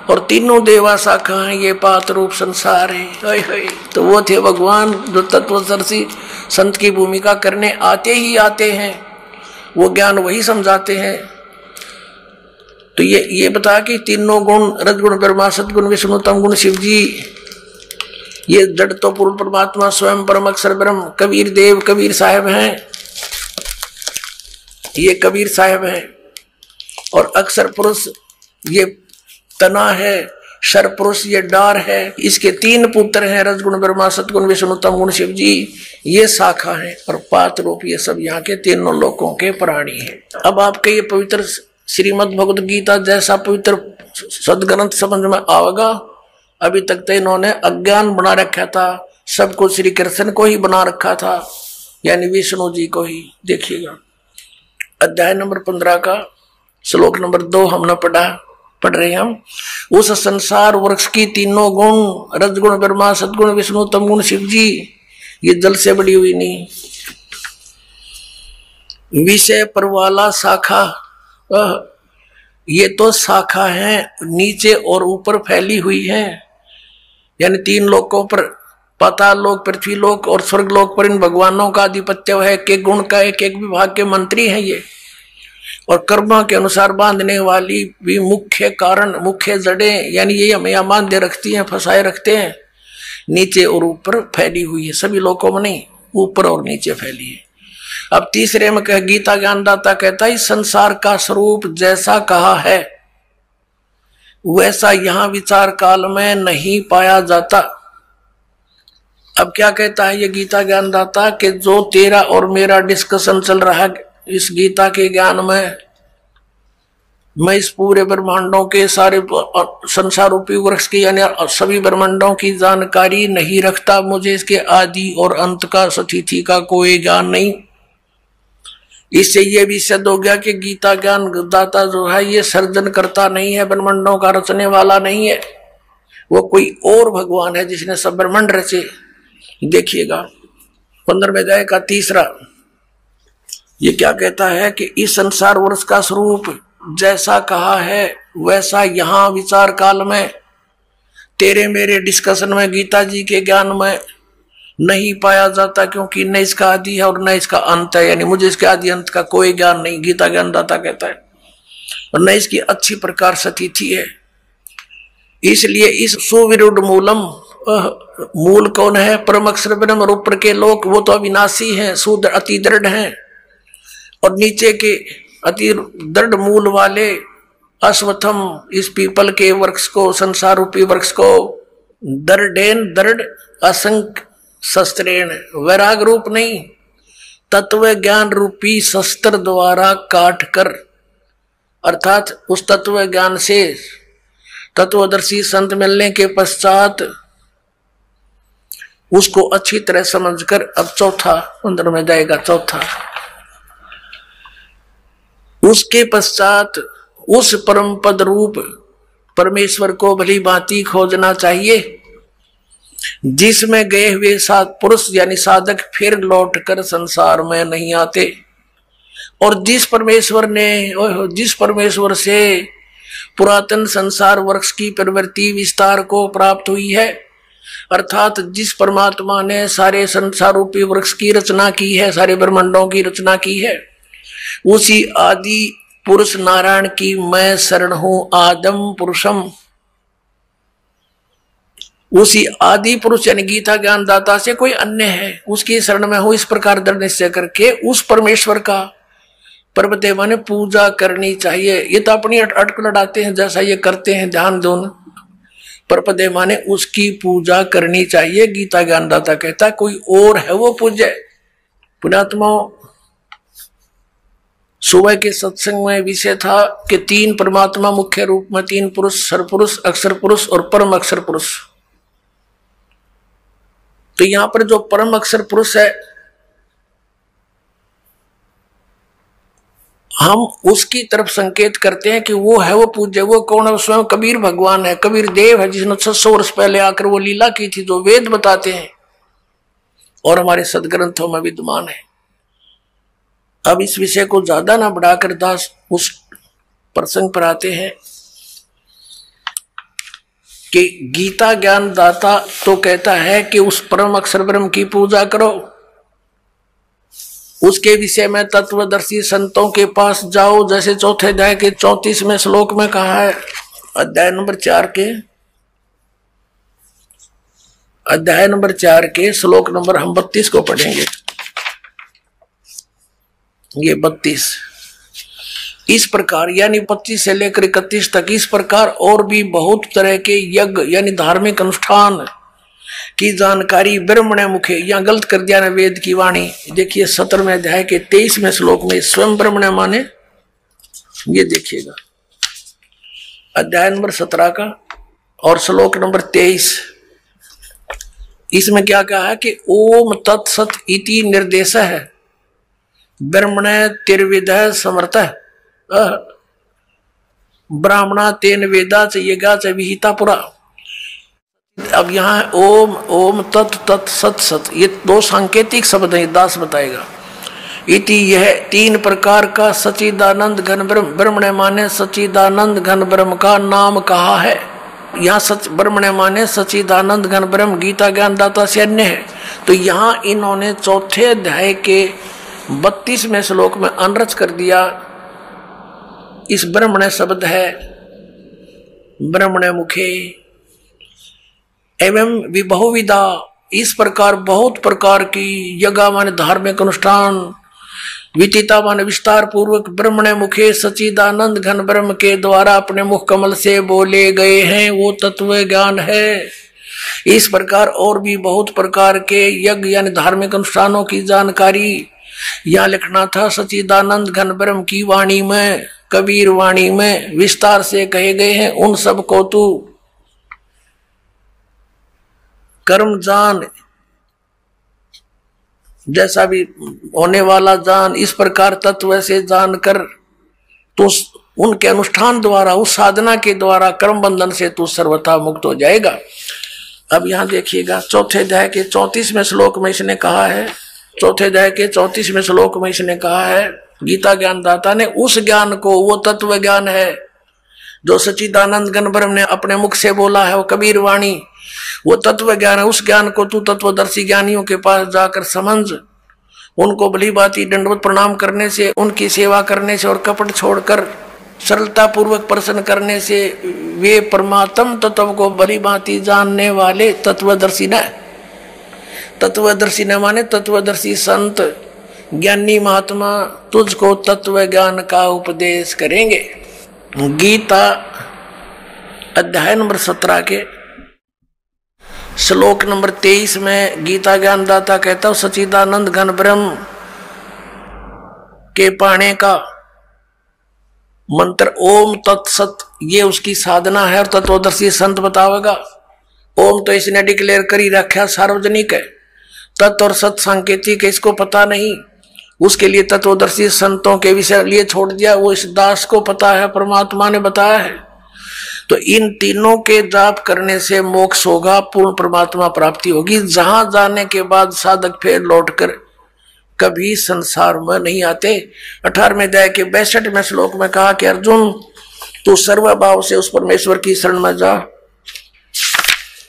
B: और 3 देवा शाखा है, ये पात रूप संसार है। तो वो थे भगवान जो तत्वदर्शी संत की भूमिका करने आते ही आते हैं, वो ज्ञान वही समझाते हैं। तो ये बता कि 3 गुण, रजगुण ब्रह्मा, सतगुण विष्णु, तमगुण शिव जी, ये जड़ तो पूर्ण परमात्मा स्वयं परम अक्षर ब्रह्म कबीर देव कबीर साहब हैं, ये कबीर साहब हैं। और अक्षर पुरुष ये तना है, शर पुरुष ये डार है। इसके 3 पुत्र हैं, रजगुण ब्रह्मा, सतगुण विष्णु, तमगुण शिव जी, ये शाखा है। और पात रूप ये सब यहाँ के 3 लोकों के प्राणी हैं। अब आपके ये पवित्र श्रीमद् भगवत गीता जैसा पवित्र सदग्रंथ समझ में आवेगा। अभी तक तो इन्होंने अज्ञान बना रखा था, सबको श्री कृष्ण को ही बना रखा था, यानी विष्णु जी को ही। देखिएगा अध्याय नंबर 15 का श्लोक नंबर 2 हमने पढ़ रहे हैं हम। उस संसार वृक्ष की 3 गुण, रजगुण ब्रह्मा, सतगुण विष्णु, तमगुण शिव जी, ये जल से बड़ी हुई नहीं। विषय परवाला शाखा, ये तो शाखा है, नीचे और ऊपर फैली हुई है, यानी 3 लोकों पर, पाताल लोक, पृथ्वी लोक और स्वर्ग लोक पर इन भगवानों का आधिपत्य है। एक गुण का एक विभाग के मंत्री हैं ये, और कर्मों के अनुसार बांधने वाली भी मुख्य कारण, मुख्य जड़ें, यानी ये हमें यहाँ बांधे रखती हैं, फंसाए रखते हैं। नीचे और ऊपर फैली हुई है, सभी लोकों में नहीं, ऊपर और नीचे फैली है। अब तीसरे में कह गीता ज्ञानदाता कहता है, इस संसार का स्वरूप जैसा कहा है वैसा यहाँ विचार काल में नहीं पाया जाता। अब क्या कहता है ये गीता ज्ञानदाता कि जो तेरा और मेरा डिस्कशन चल रहा है इस गीता के ज्ञान में, मैं इस पूरे ब्रह्मांडों के सारे संसार रूपी वृक्ष की यानी सभी ब्रह्मांडों की जानकारी नहीं रखता। मुझे इसके आदि और अंत का, स्थिति का कोई ज्ञान नहीं। इससे ये भी सिद्ध हो गया कि गीता ज्ञान दाता जो है ये सर्जन करता नहीं है, ब्रह्मांडों का रचने वाला नहीं है, वो कोई और भगवान है जिसने सब ब्रह्मांड रचे। देखिएगा 15वें अध्याय का 3, ये क्या कहता है कि इस संसार वर्ष का स्वरूप जैसा कहा है वैसा यहाँ विचार काल में, तेरे मेरे डिस्कशन में, गीता जी के ज्ञान में नहीं पाया जाता, क्योंकि न इसका आदि है और न इसका अंत है, यानी मुझे इसके आदि अंत का कोई ज्ञान नहीं, गीता ज्ञानदाता कहता है, और न इसकी अच्छी प्रकार स्थिति है। इसलिए इस सुविरुद्ध मूलम, मूल कौन है? परम अक्षर ब्रह्म और ऊपर के लोक वो तो अविनाशी हैं, शुद्ध अति दृढ़ हैं, और नीचे के अति दृढ़ मूल वाले अश्वत्थम, इस पीपल के वृक्ष को, संसार रूपी वृक्ष को, दृढ़ेन दृढ़ असंख्य शस्त्रेण, वैराग रूप नहीं, तत्व ज्ञान रूपी शस्त्र द्वारा काट कर, अर्थात उस तत्व ज्ञान से तत्वदर्शी संत मिलने के पश्चात उसको अच्छी तरह समझकर, अब चौथा 15 में जाएगा, चौथा, उसके पश्चात उस परम पद रूप परमेश्वर को भली भांति खोजना चाहिए, जिसमें गए हुए पुरुष यानी साधक फिर लौटकर संसार में नहीं आते। और जिस परमेश्वर से पुरातन संसार वृक्ष की प्रवृत्ति विस्तार को प्राप्त हुई है, अर्थात जिस परमात्मा ने सारे संसार रूपी वृक्ष की रचना की है, सारे ब्रह्मांडों की रचना की है, उसी आदि पुरुष नारायण की मैं शरण हूं आदम पुरुषम। उसी आदि पुरुष यानी गीता ज्ञान दाता से कोई अन्य है, उसकी शरण में हूं, इस प्रकार दृढ़ निश्चय करके उस परमेश्वर का पर्वदेवा ने पूजा करनी चाहिए। ये तो अपनी अटक लड़ाते हैं, जैसा ये करते हैं ध्यान दो न, पर्वदेवा ने उसकी पूजा करनी चाहिए। गीता ज्ञानदाता कहता है कोई और है वो पूज्य। पुण्यात्मा, सुबह के सत्संग में विषय था कि तीन परमात्मा मुख्य रूप में, तीन पुरुष, सरपुरुष, अक्षर पुरुष और परम अक्षर पुरुष। तो यहां पर जो परम अक्षर पुरुष है, हम उसकी तरफ संकेत करते हैं कि वो है वो पूज्य। वो कौन है? स्वयं कबीर भगवान है, कबीर देव है, जिसने 600 वर्ष पहले आकर वो लीला की थी, जो वेद बताते हैं और हमारे सदग्रंथों में विद्यमान है। अब इस विषय को ज्यादा ना बढ़ाकर दास उस प्रसंग पर आते हैं कि गीता ज्ञान दाता तो कहता है कि उस परम अक्षर ब्रह्म की पूजा करो। उसके विषय में तत्वदर्शी संतों के पास जाओ, जैसे चौथे अध्याय के 34वें श्लोक में कहा है, अध्याय नंबर 4 के श्लोक नंबर हम 32 को पढ़ेंगे। ये 32 इस प्रकार यानी 25 से लेकर 31 तक इस प्रकार और भी बहुत तरह के यज्ञ यानी धार्मिक अनुष्ठान की जानकारी ब्रह्मण मुखे, यहां गलत कर दिया ना वेद की वाणी। देखिए 17वें अध्याय के 23वें श्लोक में स्वयं ब्रह्मण माने, ये देखिएगा अध्याय नंबर 17 का और श्लोक नंबर 23, इसमें क्या कहा है कि ओम तत्सत इति निर्देश है ब्रह्मण तिर्विद समर्थ ब्राह्मणा तेन वेदा च यज्ञा च विहिता पुरा। अब यहाँ ओम ओम तत् तत् सत सत, ये दो सांकेतिक शब्द हैं, दास बताएगा। इति यह तीन प्रकार का सच्चिदानंद घन ब्रह्म, ब्रह्मण माने सच्चिदानंद घन ब्रह्म का नाम कहा है। यहाँ सच ब्रह्मण माने सच्चिदानंद घन ब्रह्म गीता ज्ञान दाता से अन्य है। तो यहाँ इन्होंने चौथे अध्याय के 32वें श्लोक में अनरच कर दिया। इस ब्रह्मण शब्द है ब्रह्मण मुखे एवं विबहुविधा, इस प्रकार बहुत प्रकार की यज्ञ माने धार्मिक अनुष्ठान, विदिता माने विस्तार पूर्वक ब्रह्मण मुखे सच्चिदानंद घन ब्रह्म के द्वारा अपने मुख कमल से बोले गए हैं, वो तत्व ज्ञान है। इस प्रकार और भी बहुत प्रकार के यज्ञ यानी धार्मिक अनुष्ठानों की जानकारी यहाँ लिखना था। सच्चिदानंद घन ब्रह्म की वाणी में, कबीर वाणी में विस्तार से कहे गए हैं। उन सब को तू कर्म जान, जैसा भी होने वाला जान, इस प्रकार तत्व से जानकर तो उनके अनुष्ठान द्वारा, उस साधना के द्वारा कर्म बंधन से तू सर्वथा मुक्त हो जाएगा। अब यहां देखिएगा चौथे अध्याय के 34वें श्लोक में इसने कहा है, चौथे अध्याय के 34वें श्लोक में इसने कहा है, गीता ज्ञान दाता ने उस ज्ञान को, वो तत्व ज्ञान है जो सच्चिदानंद घन ब्रह्म ने अपने मुख से बोला है, वो कबीर वाणी, वो तत्व ज्ञान है। उस ज्ञान को तू तत्वदर्शी ज्ञानियों के पास जाकर समझ, उनको भली भांति दंडवत प्रणाम करने से, उनकी सेवा करने से और कपट छोड़कर सरलता पूर्वक प्रसन्न करने से वे परमात्म तत्व को भली भांति जानने वाले तत्वदर्शी न, तत्वदर्शी न माने तत्वदर्शी संत ज्ञानी महात्मा तुझको तत्व ज्ञान का उपदेश करेंगे। गीता अध्याय नंबर 17 के श्लोक नंबर 23 में गीता ज्ञान दाता कहता हूं सच्चिदानंद घन ब्रह्म के पाने का मंत्र ओम तत्सत, ये उसकी साधना है और तत्वदर्शी संत बतावेगा। ओम तो इसने डिक्लेयर कर ही रखा, सार्वजनिक है। तत् और सत सांकेतिक है, इसको पता नहीं, उसके लिए तत्वदर्शी संतों के विषय लिए छोड़ दिया। वो इस दास को पता है, परमात्मा ने बताया है। तो इन तीनों के जाप करने से मोक्ष होगा, पूर्ण परमात्मा प्राप्ति होगी। जहां जाने के बाद साधक फिर लौटकर कभी संसार में नहीं आते। 18वें अध्याय के 62वें श्लोक में कहा कि अर्जुन तू सर्वभाव से उस परमेश्वर की शरण में जा।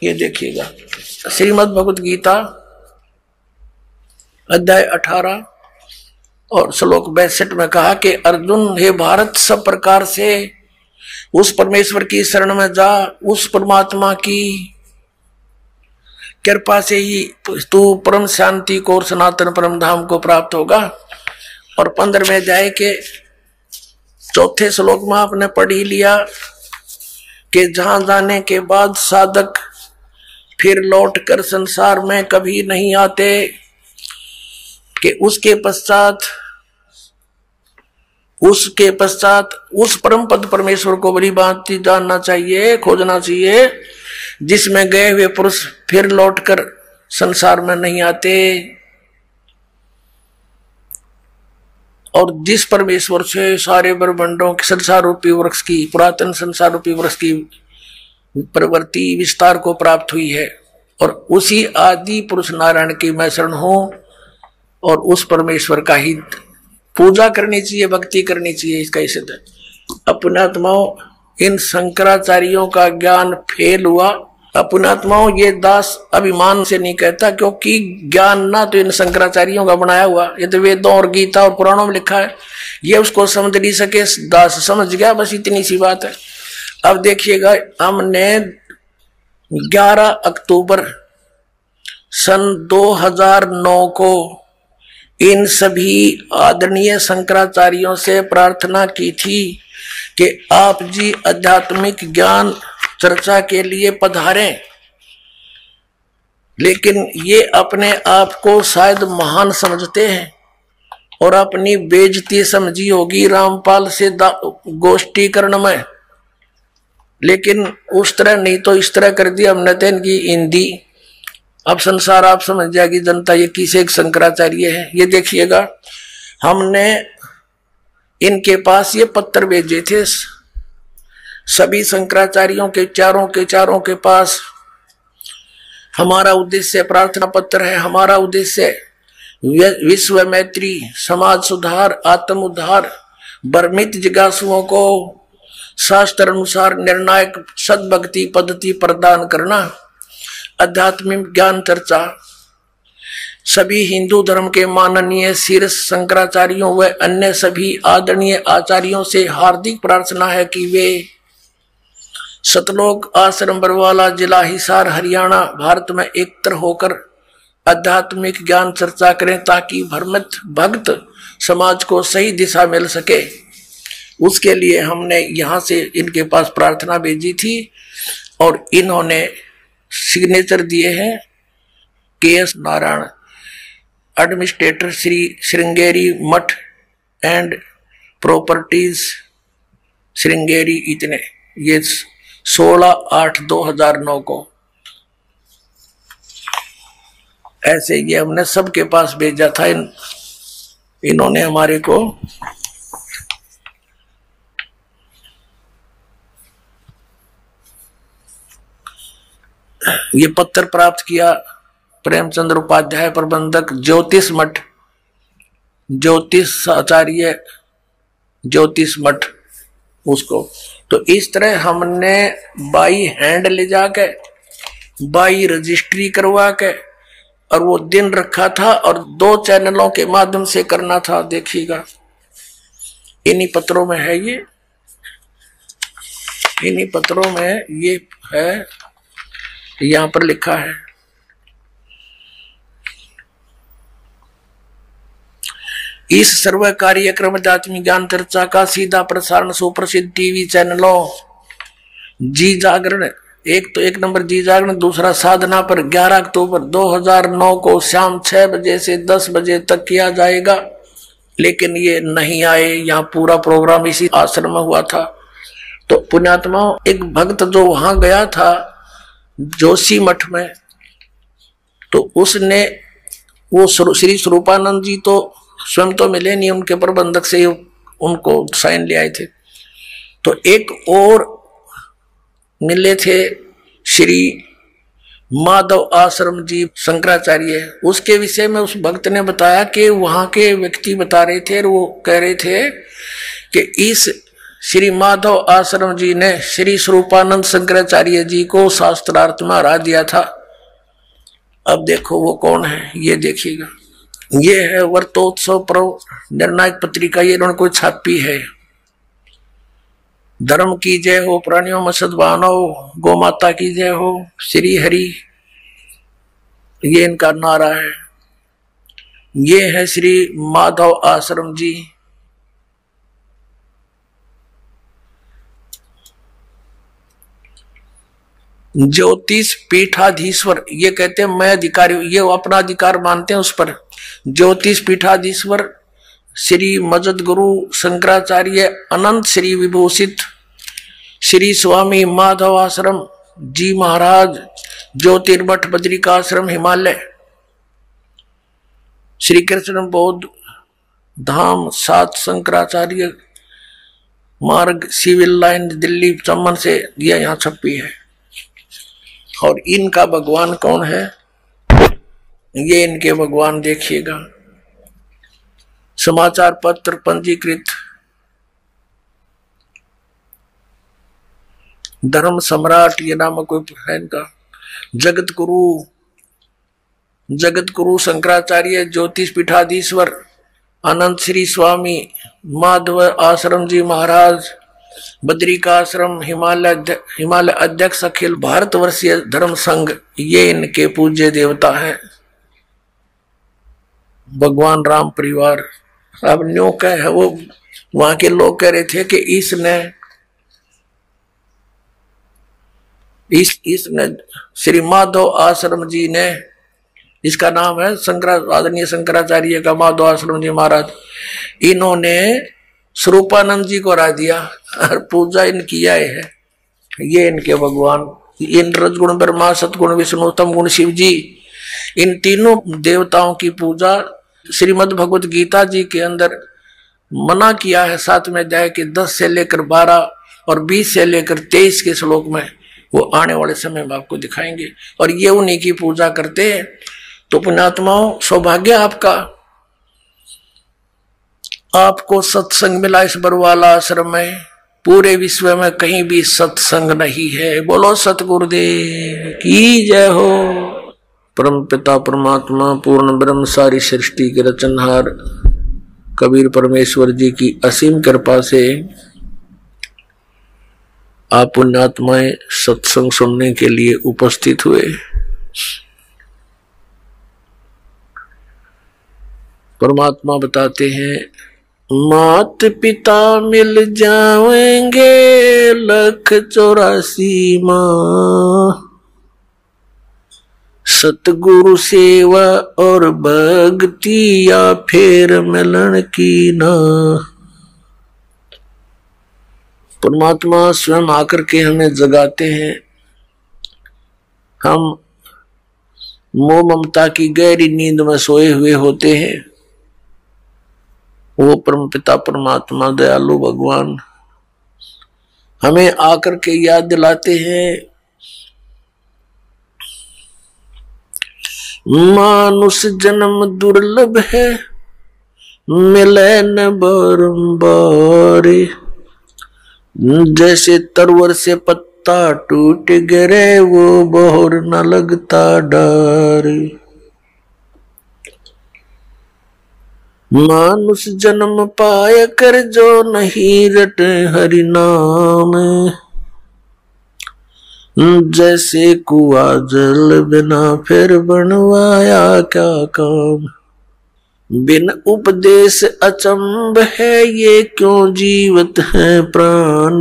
B: ये देखिएगा श्रीमद् भगवत गीता अध्याय 18 और श्लोक 62 में कहा कि अर्जुन हे भारत, सब प्रकार से उस परमेश्वर की शरण में जा। उस परमात्मा की कृपा से ही तू परम शांति को और सनातन परम धाम को प्राप्त होगा। और 15वें अध्याय के 4थे श्लोक में आपने पढ़ ही लिया कि जहां जाने के बाद साधक फिर लौटकर संसार में कभी नहीं आते, कि उसके पश्चात उस परम पद परमेश्वर को बड़ी भांति जानना चाहिए, खोजना चाहिए, जिसमें गए हुए पुरुष फिर लौटकर संसार में नहीं आते। और जिस परमेश्वर से सारे ब्रह्मांडों के संसार रूपी वृक्ष की, पुरातन संसार रूपी वृक्ष की प्रवृत्ति विस्तार को प्राप्त हुई है, और उसी आदि पुरुष नारायण की मैं शरण हूं, और उस परमेश्वर का ही पूजा करनी चाहिए, भक्ति करनी चाहिए। इसका ही सिद्ध है। अपनात्माओं, इन शंकराचार्यों का ज्ञान फेल हुआ। अपनात्माओं, ये दास अभिमान से नहीं कहता, क्योंकि ज्ञान ना तो इन शंकराचार्यों का बनाया हुआ, ये तो वेदों और गीता और पुराणों में लिखा है। ये उसको समझ नहीं सके, दास समझ गया, बस इतनी सी बात है। अब देखिएगा, हमने 11 अक्टूबर सन 2009 को इन सभी आदरणीय शंकराचार्यों से प्रार्थना की थी कि आप जी आध्यात्मिक ज्ञान चर्चा के लिए पधारें, लेकिन ये अपने आप को शायद महान समझते हैं और अपनी बेइज्जती समझी होगी रामपाल से गोष्ठीकरण में, लेकिन उस तरह नहीं तो इस तरह कर दिया हमने तो इनकी हिंदी। अब संसार आप समझ जाएगी जनता ये किसे एक शंकराचार्य है। ये देखिएगा, हमने इनके पास ये पत्र भेजे थे सभी शंकराचार्यों के चारों के पास। हमारा उद्देश्य प्रार्थना पत्र है, हमारा उद्देश्य विश्व मैत्री, समाज सुधार, आत्म उद्धार, भ्रमित जिज्ञासुओं को शास्त्र अनुसार निर्णायक सद्भक्ति पद्धति प्रदान करना, आध्यात्मिक ज्ञान चर्चा। सभी हिंदू धर्म के माननीय शीर्ष शंकराचार्यों व अन्य सभी आदरणीय आचार्यों से हार्दिक प्रार्थना है कि वे सतलोक आश्रम बरवाला, जिला हिसार, हरियाणा, भारत में एकत्र होकर आध्यात्मिक ज्ञान चर्चा करें, ताकि भ्रमित भक्त समाज को सही दिशा मिल सके। उसके लिए हमने यहाँ से इनके पास प्रार्थना भेजी थी और इन्होंने सिग्नेचर दिए हैं। KS नारायण, एडमिनिस्ट्रेटर, श्री श्रृंगेरी मठ एंड प्रॉपर्टीज श्रृंगेरी, इतने। ये 16/8/2009 को ऐसे ये हमने सबके पास भेजा था। इन्होंने हमारे को ये पत्र प्राप्त किया। प्रेमचंद्र उपाध्याय, प्रबंधक, ज्योतिष मठ, ज्योतिष आचार्य, ज्योतिष मठ, उसको। तो इस तरह हमने बाई हैंड ले जाके, बाई रजिस्ट्री करवा के, और वो दिन रखा था और 2 चैनलों के माध्यम से करना था। देखिएगा, इन्हीं पत्रों में है ये, इन्हीं पत्रों में ये है, यहां पर लिखा है। इस सर्व कार्यक्रम आध्यात्मिक ज्ञान चर्चा का सीधा प्रसारण सुप्रसिद्ध टीवी चैनलों जी जागरण, एक नंबर जी जागरण, दूसरा साधना पर 11 अक्टूबर 2009 को शाम 6 बजे से 10 बजे तक किया जाएगा। लेकिन ये नहीं आए। यहाँ पूरा प्रोग्राम इसी आश्रम में हुआ था। तो पुण्यात्मा, एक भक्त जो वहां गया था जोशी मठ में, तो उसने वो श्री स्वरूपानंद जी तो स्वयं तो मिले नहीं, उनके प्रबंधक से उनको साइन ले आए थे। तो एक और मिले थे श्री माधव आश्रम जी शंकराचार्य। उसके विषय में उस भक्त ने बताया कि वहां के व्यक्ति बता रहे थे और वो कह रहे थे कि इस श्री माधव आश्रम जी ने श्री स्वरूपानंद शंकराचार्य जी को शास्त्रार्थ में हरा दिया था। अब देखो वो कौन है, ये देखिएगा। ये है वर्तोत्सव पर्व निर्णायक पत्रिका, ये उन्होंने छापी है। धर्म की जय हो, प्राणियों में सद्भावना हो, गौ माता की जय हो, श्री हरि, ये इनका नारा है। ये है श्री माधव आश्रम जी। ज्योतिष पीठाधीश्वर, ये कहते हैं मैं अधिकारी, ये अपना अधिकार मानते हैं उस पर। ज्योतिष पीठाधीश्वर श्री मजद गुरु शंकराचार्य अनंत श्री विभूषित श्री स्वामी माधव आश्रम जी महाराज, ज्योतिर्मठ बद्रिकाश्रम हिमालय, श्री कृष्ण बौद्ध धाम 7 शंकराचार्य मार्ग, सिविल लाइन, दिल्ली चम्बन से यह यहाँ छपी है। और इनका भगवान कौन है, ये इनके भगवान देखिएगा। समाचार पत्र पंजीकृत, धर्म सम्राट ये नाम कोई है इनका। जगत गुरु शंकराचार्य ज्योतिष पीठाधीश्वर अनंत श्री स्वामी माधव आश्रम जी महाराज, बद्रिका आश्रम हिमालय अध्यक्ष अखिल भारतवर्षीय धर्म संघ, ये इनके पूज्य देवता हैं। भगवान राम परिवार। अब न्यो का है वो, वहां के लोग कह रहे थे कि इसने श्री माधव आश्रम जी ने, इसका नाम है आदरणीय शंकराचार्य का माधव आश्रम जी महाराज, इन्होंने स्वरूपानंद जी को हरा दिया और पूजा इनकी आए है। ये इनके भगवान, इन रजगुण ब्रह्मा, सतगुण विष्णु, तम गुण शिव जी, इन तीनों देवताओं की पूजा श्रीमद् भगवत गीता जी के अंदर मना किया है। 7वें अध्याय के 10 से लेकर 12 और 20 से लेकर 23 के श्लोक में, वो आने वाले समय में आपको दिखाएंगे। और ये उन्हीं की पूजा करते हैं। तो पुण्यात्माओं, सौभाग्य आपको सत्संग मिला इस बरवाला आश्रम में। पूरे विश्व में कहीं भी सत्संग नहीं है। बोलो सतगुरुदेव की जय हो। परम पिता परमात्मा पूर्ण ब्रह्म सारी सृष्टि के रचनहार कबीर परमेश्वर जी की असीम कृपा से आप पुण्यात्माएं सत्संग सुनने के लिए उपस्थित हुए। परमात्मा बताते हैं, मात पिता मिल जाएंगे 1,84 माँ, सतगुरु सेवा और भक्ति या फेर मिलन की ना। परमात्मा स्वयं आकर के हमें जगाते हैं। हम मोह ममता की गहरी नींद में सोए हुए होते हैं। वो परम पिता परमात्मा दयालु भगवान हमें आकर के याद दिलाते हैं, मानुष जन्म दुर्लभ है, मिले न बारंबार। जैसे तरवर से पत्ता टूट गिरे, वो बोर न लगता डर। मानुष जन्म पाय कर जो नहीं रटे हरि नाम, जैसे कुआ जल बिना फिर बनवाया क्या काम। बिन उपदेश अचंभ है, ये क्यों जीवत है प्राण।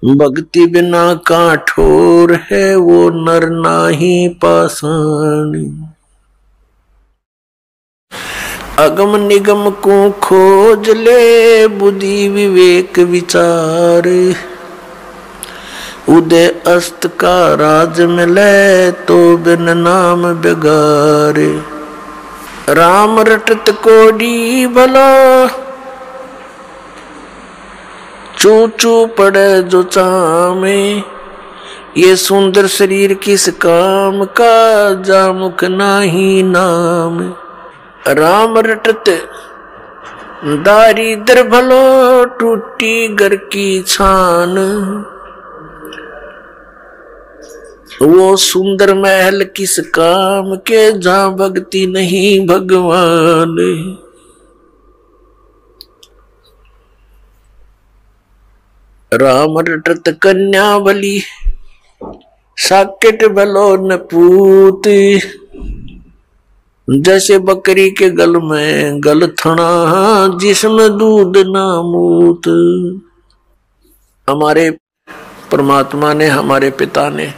B: भक्ति बिना काठोर है, वो नर नाही पाषाण। अगम निगम को खोज ले, बुद्धि विवेक विचार। उदय अस्त का राज मिले, तो बिन नाम बेगारे। राम रटत कोडी भला, चू चू पड़े जो चामे, ये सुंदर शरीर किस काम का, जा मुख नाही नाम। राम रटत दारिद्र भलो, टूटी घर की छान, वो सुंदर महल किस काम के, जहां भक्ति नहीं भगवान। राम रटत कन्या बली, साकेट भलो न पूत, जैसे बकरी के गल में गल थना, जिसमें दूध ना मूत। हमारे परमात्मा ने, हमारे पिता ने,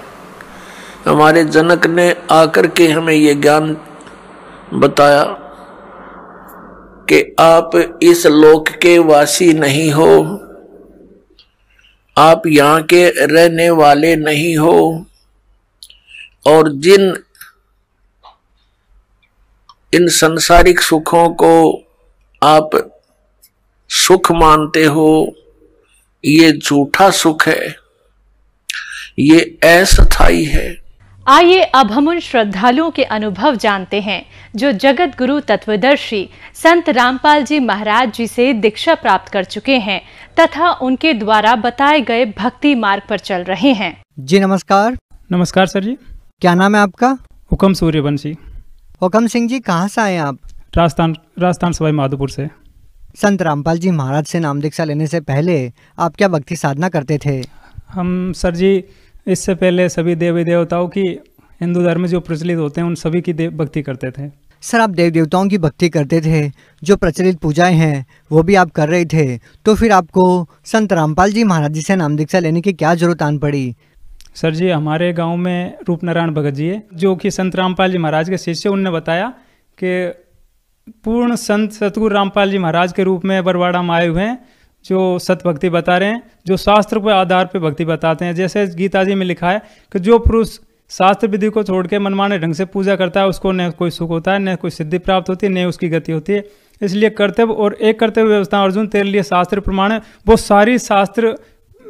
B: हमारे जनक ने आकर के हमें ये ज्ञान बताया कि आप इस लोक के वासी नहीं हो, आप यहाँ के रहने वाले नहीं हो, और जिन इन संसारिक सुखों को आप सुख मानते हो, ये झूठा सुख है, ये अस्थायी है।
C: आइए अब हम उन श्रद्धालुओं के अनुभव जानते हैं जो जगत गुरु तत्वदर्शी संत रामपाल जी महाराज जी से दीक्षा प्राप्त कर चुके हैं तथा उनके द्वारा बताए गए भक्ति मार्ग पर चल रहे हैं।
D: जी नमस्कार।
E: नमस्कार सर जी।
D: क्या नाम है आपका?
E: हुक्म सूर्यवंशी।
D: हुक्म सिंह जी, कहाँ से आए आप?
E: राजस्थान सवाई माधोपुर से।
D: संत रामपाल जी महाराज से नाम दीक्षा लेने से पहले आप क्या भक्ति साधना करते थे?
E: हम सर जी इससे पहले सभी देवी देवताओं की, हिंदू धर्म में जो प्रचलित होते हैं उन सभी की भक्ति करते थे।
D: सर आप देव देवताओं की भक्ति करते थे, जो प्रचलित पूजाएं हैं वो भी आप कर रहे थे, तो फिर आपको संत रामपाल जी महाराज जी से नाम दीक्षा लेने की क्या जरूरत आन पड़ी?
E: सर जी हमारे गांव में रूपनारायण भगत जी है जो कि संत रामपाल जी महाराज के शिष्य, उनने बताया कि पूर्ण संत सतगुरु रामपाल जी महाराज के रूप में बरवाड़ा में आए हुए हैं, जो सत भक्ति बता रहे हैं, जो शास्त्र के आधार पर भक्ति बताते हैं। जैसे गीता जी में लिखा है कि जो पुरुष शास्त्र विधि को छोड़ के मनमाने ढंग से पूजा करता है उसको न कोई सुख होता है, न कोई सिद्धि प्राप्त होती है, न उसकी गति होती है। इसलिए कर्तव्य और एक कर्तव्य व्यवस्था अर्जुन तेरे लिए शास्त्र प्रमाण है, वो सारी शास्त्र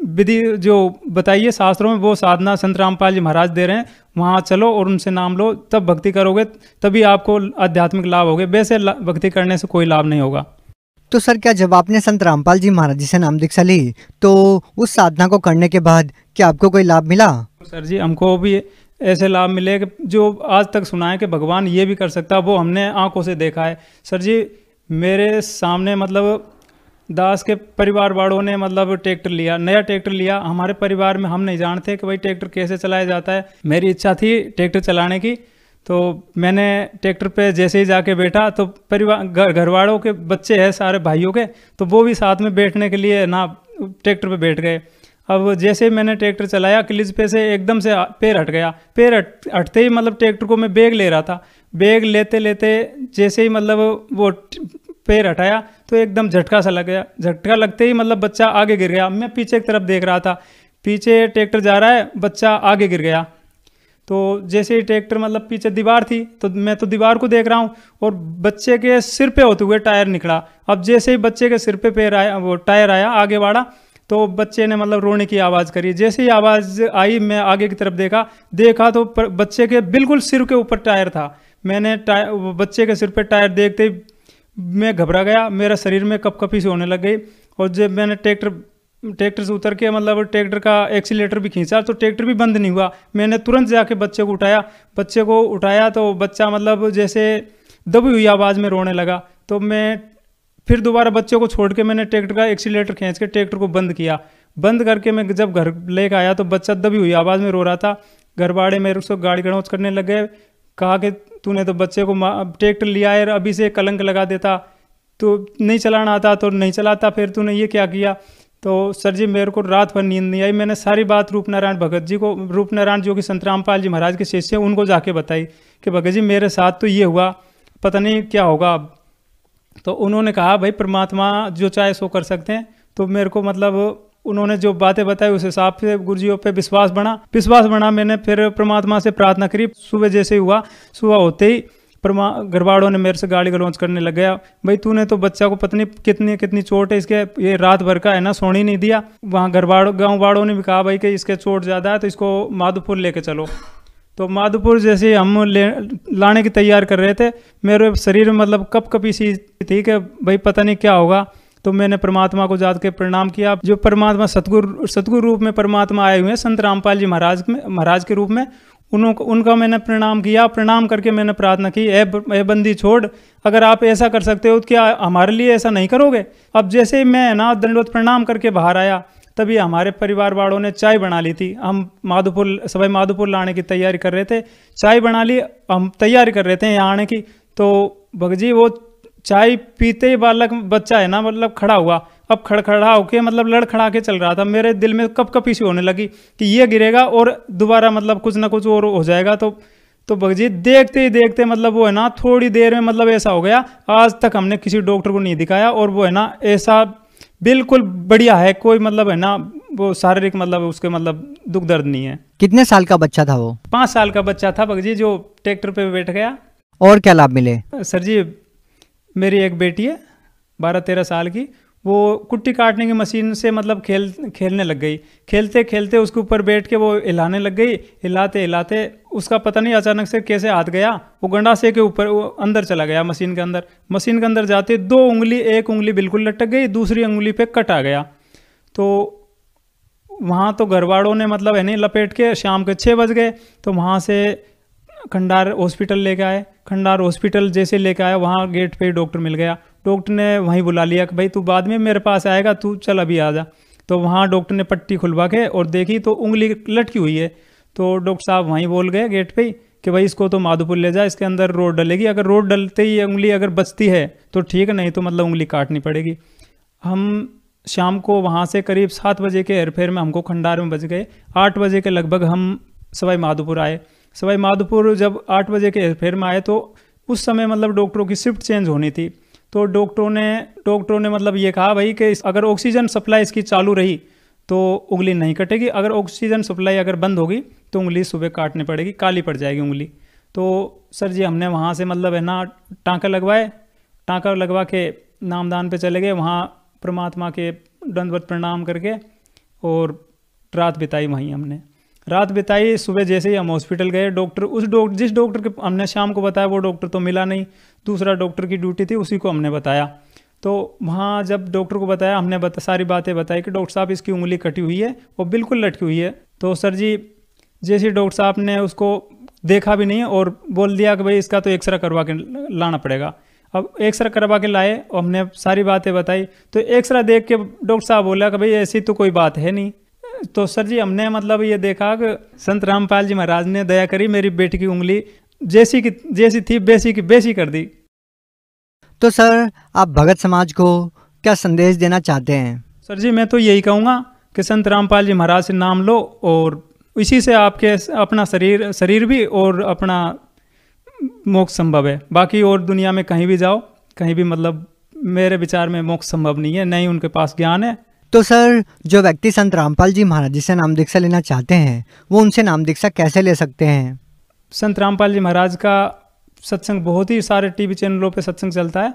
E: विधि जो बताइए शास्त्रों में वो साधना संत रामपाल जी महाराज दे रहे हैं, वहाँ चलो और उनसे नाम लो, तब भक्ति करोगे, तभी आपको आध्यात्मिक लाभ होगे, वैसे भक्ति करने से कोई लाभ नहीं होगा।
D: तो सर क्या जब आपने संत रामपाल जी महाराज जी से नाम दीक्षा ली तो उस साधना को करने के बाद क्या आपको कोई लाभ मिला?
E: सर जी हमको भी ऐसे लाभ मिले कि जो आज तक सुना है कि भगवान ये भी कर सकता है, वो हमने आंखों से देखा है। सर जी मेरे सामने मतलब दास के परिवार वालों ने मतलब ट्रैक्टर लिया, नया ट्रैक्टर लिया। हमारे परिवार में हम नहीं जानते कि भाई ट्रैक्टर कैसे चलाया जाता है। मेरी इच्छा थी ट्रैक्टर चलाने की, तो मैंने ट्रैक्टर पे जैसे ही जाके बैठा तो परिवार घर वालों के बच्चे हैं सारे भाइयों के, तो वो भी साथ में बैठने के लिए ना ट्रैक्टर पे बैठ गए। अब जैसे ही मैंने ट्रैक्टर चलाया क्लिज पे से एकदम से पैर हट गया। पैर हटते ही मतलब ट्रैक्टर को मैं बैग ले रहा था, बैग लेते लेते जैसे ही मतलब वो पैर हटाया तो एकदम झटका सा लग गया। झटका लगते ही मतलब बच्चा आगे गिर गया। मैं पीछे की तरफ देख रहा था, पीछे ट्रैक्टर जा रहा है, बच्चा आगे गिर गया। तो जैसे ही ट्रैक्टर मतलब पीछे दीवार थी तो मैं तो दीवार को देख रहा हूँ और बच्चे के सिर पे होते हुए टायर निकला। अब जैसे ही बच्चे के सिर पे पैर आया, वो टायर आया आगे बढ़ा, तो बच्चे ने मतलब रोने की आवाज़ करी। जैसे ही आवाज़ आई मैं आगे की तरफ देखा तो बच्चे के बिल्कुल सिर के ऊपर टायर था। मैंने बच्चे के सिर पे टायर देखते ही मैं घबरा गया, मेरा शरीर में कपकपी से होने लग गई। और जब मैंने ट्रैक्टर से उतर के मतलब ट्रैक्टर का एक्सीलेटर भी खींचा तो ट्रैक्टर भी बंद नहीं हुआ। मैंने तुरंत जाके बच्चे को उठाया तो बच्चा मतलब जैसे दबी हुई आवाज़ में रोने लगा। तो मैं फिर दोबारा बच्चे को छोड़ के मैंने ट्रैक्टर का एक्सीलेटर खींच के ट्रैक्टर को बंद किया। बंद करके मैं जब घर लेकर आया तो बच्चा दबी हुई आवाज़ में रो रहा था। घर वाले मेरे उसको गाड़ी गड़ौच करने लग गए, कहा कि तूने तो बच्चे को ट्रैक्टर लिया है, अभी से कलंक लगा देता, तो नहीं चलाना आता तो नहीं चलाता, फिर तूने ये क्या किया। तो सर जी मेरे को रात भर नींद नहीं आई। मैंने सारी बात रूपनारायण भगत जी को, रूपनारायण जो कि संत रामपाल जी महाराज के शिष्य हैं, उनको जाके बताई कि भगत जी मेरे साथ तो ये हुआ, पता नहीं क्या होगा अब। तो उन्होंने कहा भाई परमात्मा जो चाहे सो कर सकते हैं। तो मेरे को मतलब उन्होंने जो बातें बताई उस हिसाब से गुरुजियों पे विश्वास बना। मैंने फिर परमात्मा से प्रार्थना करी। सुबह जैसे ही हुआ, सुबह होते ही घर वालों ने मेरे से गाली गलौज करने लग गया, भाई तूने तो बच्चा को पत्नी कितनी चोट है इसके, ये रात भर का है ना सोने नहीं दिया। वहाँ गाँव वालों ने भी कहा भाई कि इसके चोट ज़्यादा है तो इसको माधोपुर लेके चलो। तो माधोपुर जैसे हम लाने की तैयार कर रहे थे, मेरे शरीर में मतलब कपकपी सी थी कि भाई पता नहीं क्या होगा। तो मैंने परमात्मा को जाके प्रणाम किया, जो परमात्मा सतगुरु रूप में परमात्मा आए हुए हैं संत रामपाल जी महाराज के रूप में, उनका मैंने प्रणाम किया। प्रणाम करके मैंने प्रार्थना की, ए बंदी छोड़, अगर आप ऐसा कर सकते हो तो क्या हमारे लिए ऐसा नहीं करोगे। अब जैसे मैं ना दंडवत प्रणाम करके बाहर आया, तभी हमारे परिवार वालों ने चाय बना ली थी। हम सवाई माधोपुर लाने की तैयारी कर रहे थे, चाय बना ली, हम तैयारी कर रहे थे यहाँ आने की। तो भगजी वो चाय पीते ही बालक बच्चा है ना मतलब खड़ा हुआ, अब खड़खड़ा होके मतलब लड़खड़ा के चल रहा था। मेरे दिल में कपकपी सी होने लगी कि ये गिरेगा और दोबारा मतलब कुछ ना कुछ और हो जाएगा। तो भगजी देखते ही देखते मतलब वो है ना थोड़ी देर में मतलब ऐसा हो गया, आज तक हमने किसी डॉक्टर को नहीं दिखाया और वो है ना ऐसा बिल्कुल बढ़िया है, कोई मतलब है ना वो शारीरिक मतलब उसके मतलब दुख दर्द नहीं है।
D: कितने साल का बच्चा था वो?
E: 5 साल का बच्चा था भगजी, जो ट्रैक्टर पे बैठ गया।
D: और क्या लाभ मिले?
E: सर जी मेरी एक बेटी है 12-13 साल की, वो कुट्टी काटने की मशीन से मतलब खेलने लग गई। खेलते खेलते उसके ऊपर बैठ के वो हिलाने लग गई, हिलाते हिलाते उसका पता नहीं अचानक से कैसे हाथ गया, वो गंडासे के ऊपर वो अंदर चला गया मशीन के अंदर। मशीन के अंदर जाते 2 उंगली, एक उंगली बिल्कुल लटक गई, दूसरी उंगली पे कट आ गया। तो वहाँ तो घर वालों ने मतलब है नहीं लपेट के शाम के 6 बज गए, तो वहाँ से खंडार हॉस्पिटल लेके आए। खंडार हॉस्पिटल जैसे लेके आया, वहाँ गेट पे डॉक्टर मिल गया। डॉक्टर ने वहीं बुला लिया कि भाई तू बाद में मेरे पास आएगा, तू चल अभी आ जा। तो वहाँ डॉक्टर ने पट्टी खुलवा के और देखी तो उंगली लटकी हुई है। तो डॉक्टर साहब वहीं बोल गए गेट पे ही कि भाई इसको तो माधोपुर ले जा, इसके अंदर रोड डलेगी, अगर रोड डलते ही उंगली अगर बचती है तो ठीक है, नहीं तो मतलब उंगली काटनी पड़ेगी। हम शाम को वहाँ से करीब 7 बजे के हेरफेर में हमको खंडार में बज गए। 8 बजे के लगभग हम सवाई माधोपुर आए। सवाई माधोपुर जब 8 बजे के हेरफेर में आए तो उस समय मतलब डॉक्टरों की शिफ्ट चेंज होनी थी। तो डॉक्टरों ने मतलब ये कहा भाई कि अगर ऑक्सीजन सप्लाई इसकी चालू रही तो उंगली नहीं कटेगी, अगर ऑक्सीजन सप्लाई अगर बंद होगी तो उंगली सुबह काटनी पड़ेगी, काली पड़ जाएगी उंगली। तो सर जी हमने वहाँ से मतलब है ना टाँका लगवा के नामदान पे चले गए। वहाँ परमात्मा के दंडवत प्रणाम करके और रात बिताई वहीं हमने। रात बिताई, सुबह जैसे ही हम हॉस्पिटल गए, जिस डॉक्टर के हमने शाम को बताया वो डॉक्टर तो मिला नहीं, दूसरा डॉक्टर की ड्यूटी थी, उसी को हमने बताया। तो वहाँ जब डॉक्टर को बताया, हमने सारी बातें बताई कि डॉक्टर साहब इसकी उंगली कटी हुई है और बिल्कुल लटकी हुई है। तो सर जी जैसे डॉक्टर साहब ने उसको देखा भी नहीं और बोल दिया कि भाई इसका तो एक्सरे करवा के लाना पड़ेगा। अब एक्सरे करवा के लाए और हमने सारी बातें बताई। तो एक्सरे देख के डॉक्टर साहब बोला कि भाई ऐसी तो कोई बात है नहीं। तो सर जी हमने मतलब ये देखा कि संत रामपाल जी महाराज ने दया करी, मेरी बेटी की उंगली जैसी थी वैसी की वैसी कर दी।
D: तो सर आप भगत समाज को क्या संदेश देना चाहते हैं?
E: सर जी मैं तो यही कहूँगा कि संत रामपाल जी महाराज से नाम लो और इसी से आपके अपना शरीर भी और अपना मोक्ष संभव है। बाकी और दुनिया में कहीं भी जाओ, कहीं भी मतलब मेरे विचार में मोक्ष संभव नहीं है, नहीं उनके पास ज्ञान है।
D: तो सर जो व्यक्ति संत रामपाल जी महाराज जी से नाम दीक्षा लेना चाहते हैं वो उनसे नाम दीक्षा कैसे ले सकते हैं?
E: संत रामपाल जी महाराज का सत्संग बहुत ही सारे टीवी चैनलों पे सत्संग चलता है,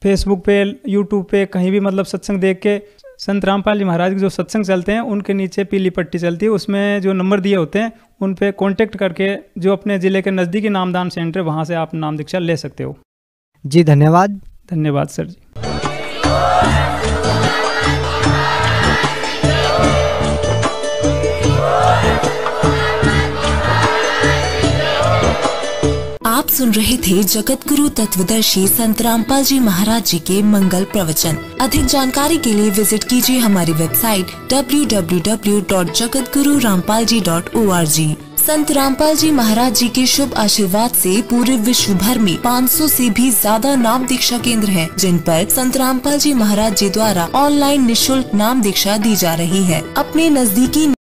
E: फेसबुक पे, यूट्यूब पे, कहीं भी मतलब सत्संग देख के संत रामपाल जी महाराज के जो सत्संग चलते हैं उनके नीचे पीली पट्टी चलती है, उसमें जो नंबर दिए होते हैं उन पे कांटेक्ट करके जो अपने ज़िले के नज़दीकी नामदान सेंटर वहाँ से आप नाम दीक्षा ले सकते हो।
D: जी धन्यवाद।
E: धन्यवाद सर जी।
F: आप सुन रहे थे जगत गुरु तत्वदर्शी संत रामपाल जी महाराज जी के मंगल प्रवचन। अधिक जानकारी के लिए विजिट कीजिए हमारी वेबसाइट www.jagatgururampalji.org। संत रामपाल जी महाराज जी के शुभ आशीर्वाद से पूरे विश्व भर में 500 से भी ज्यादा नाम दीक्षा केंद्र हैं, जिन पर संत रामपाल जी महाराज जी द्वारा ऑनलाइन निःशुल्क नाम दीक्षा दी जा रही है। अपने नजदीकी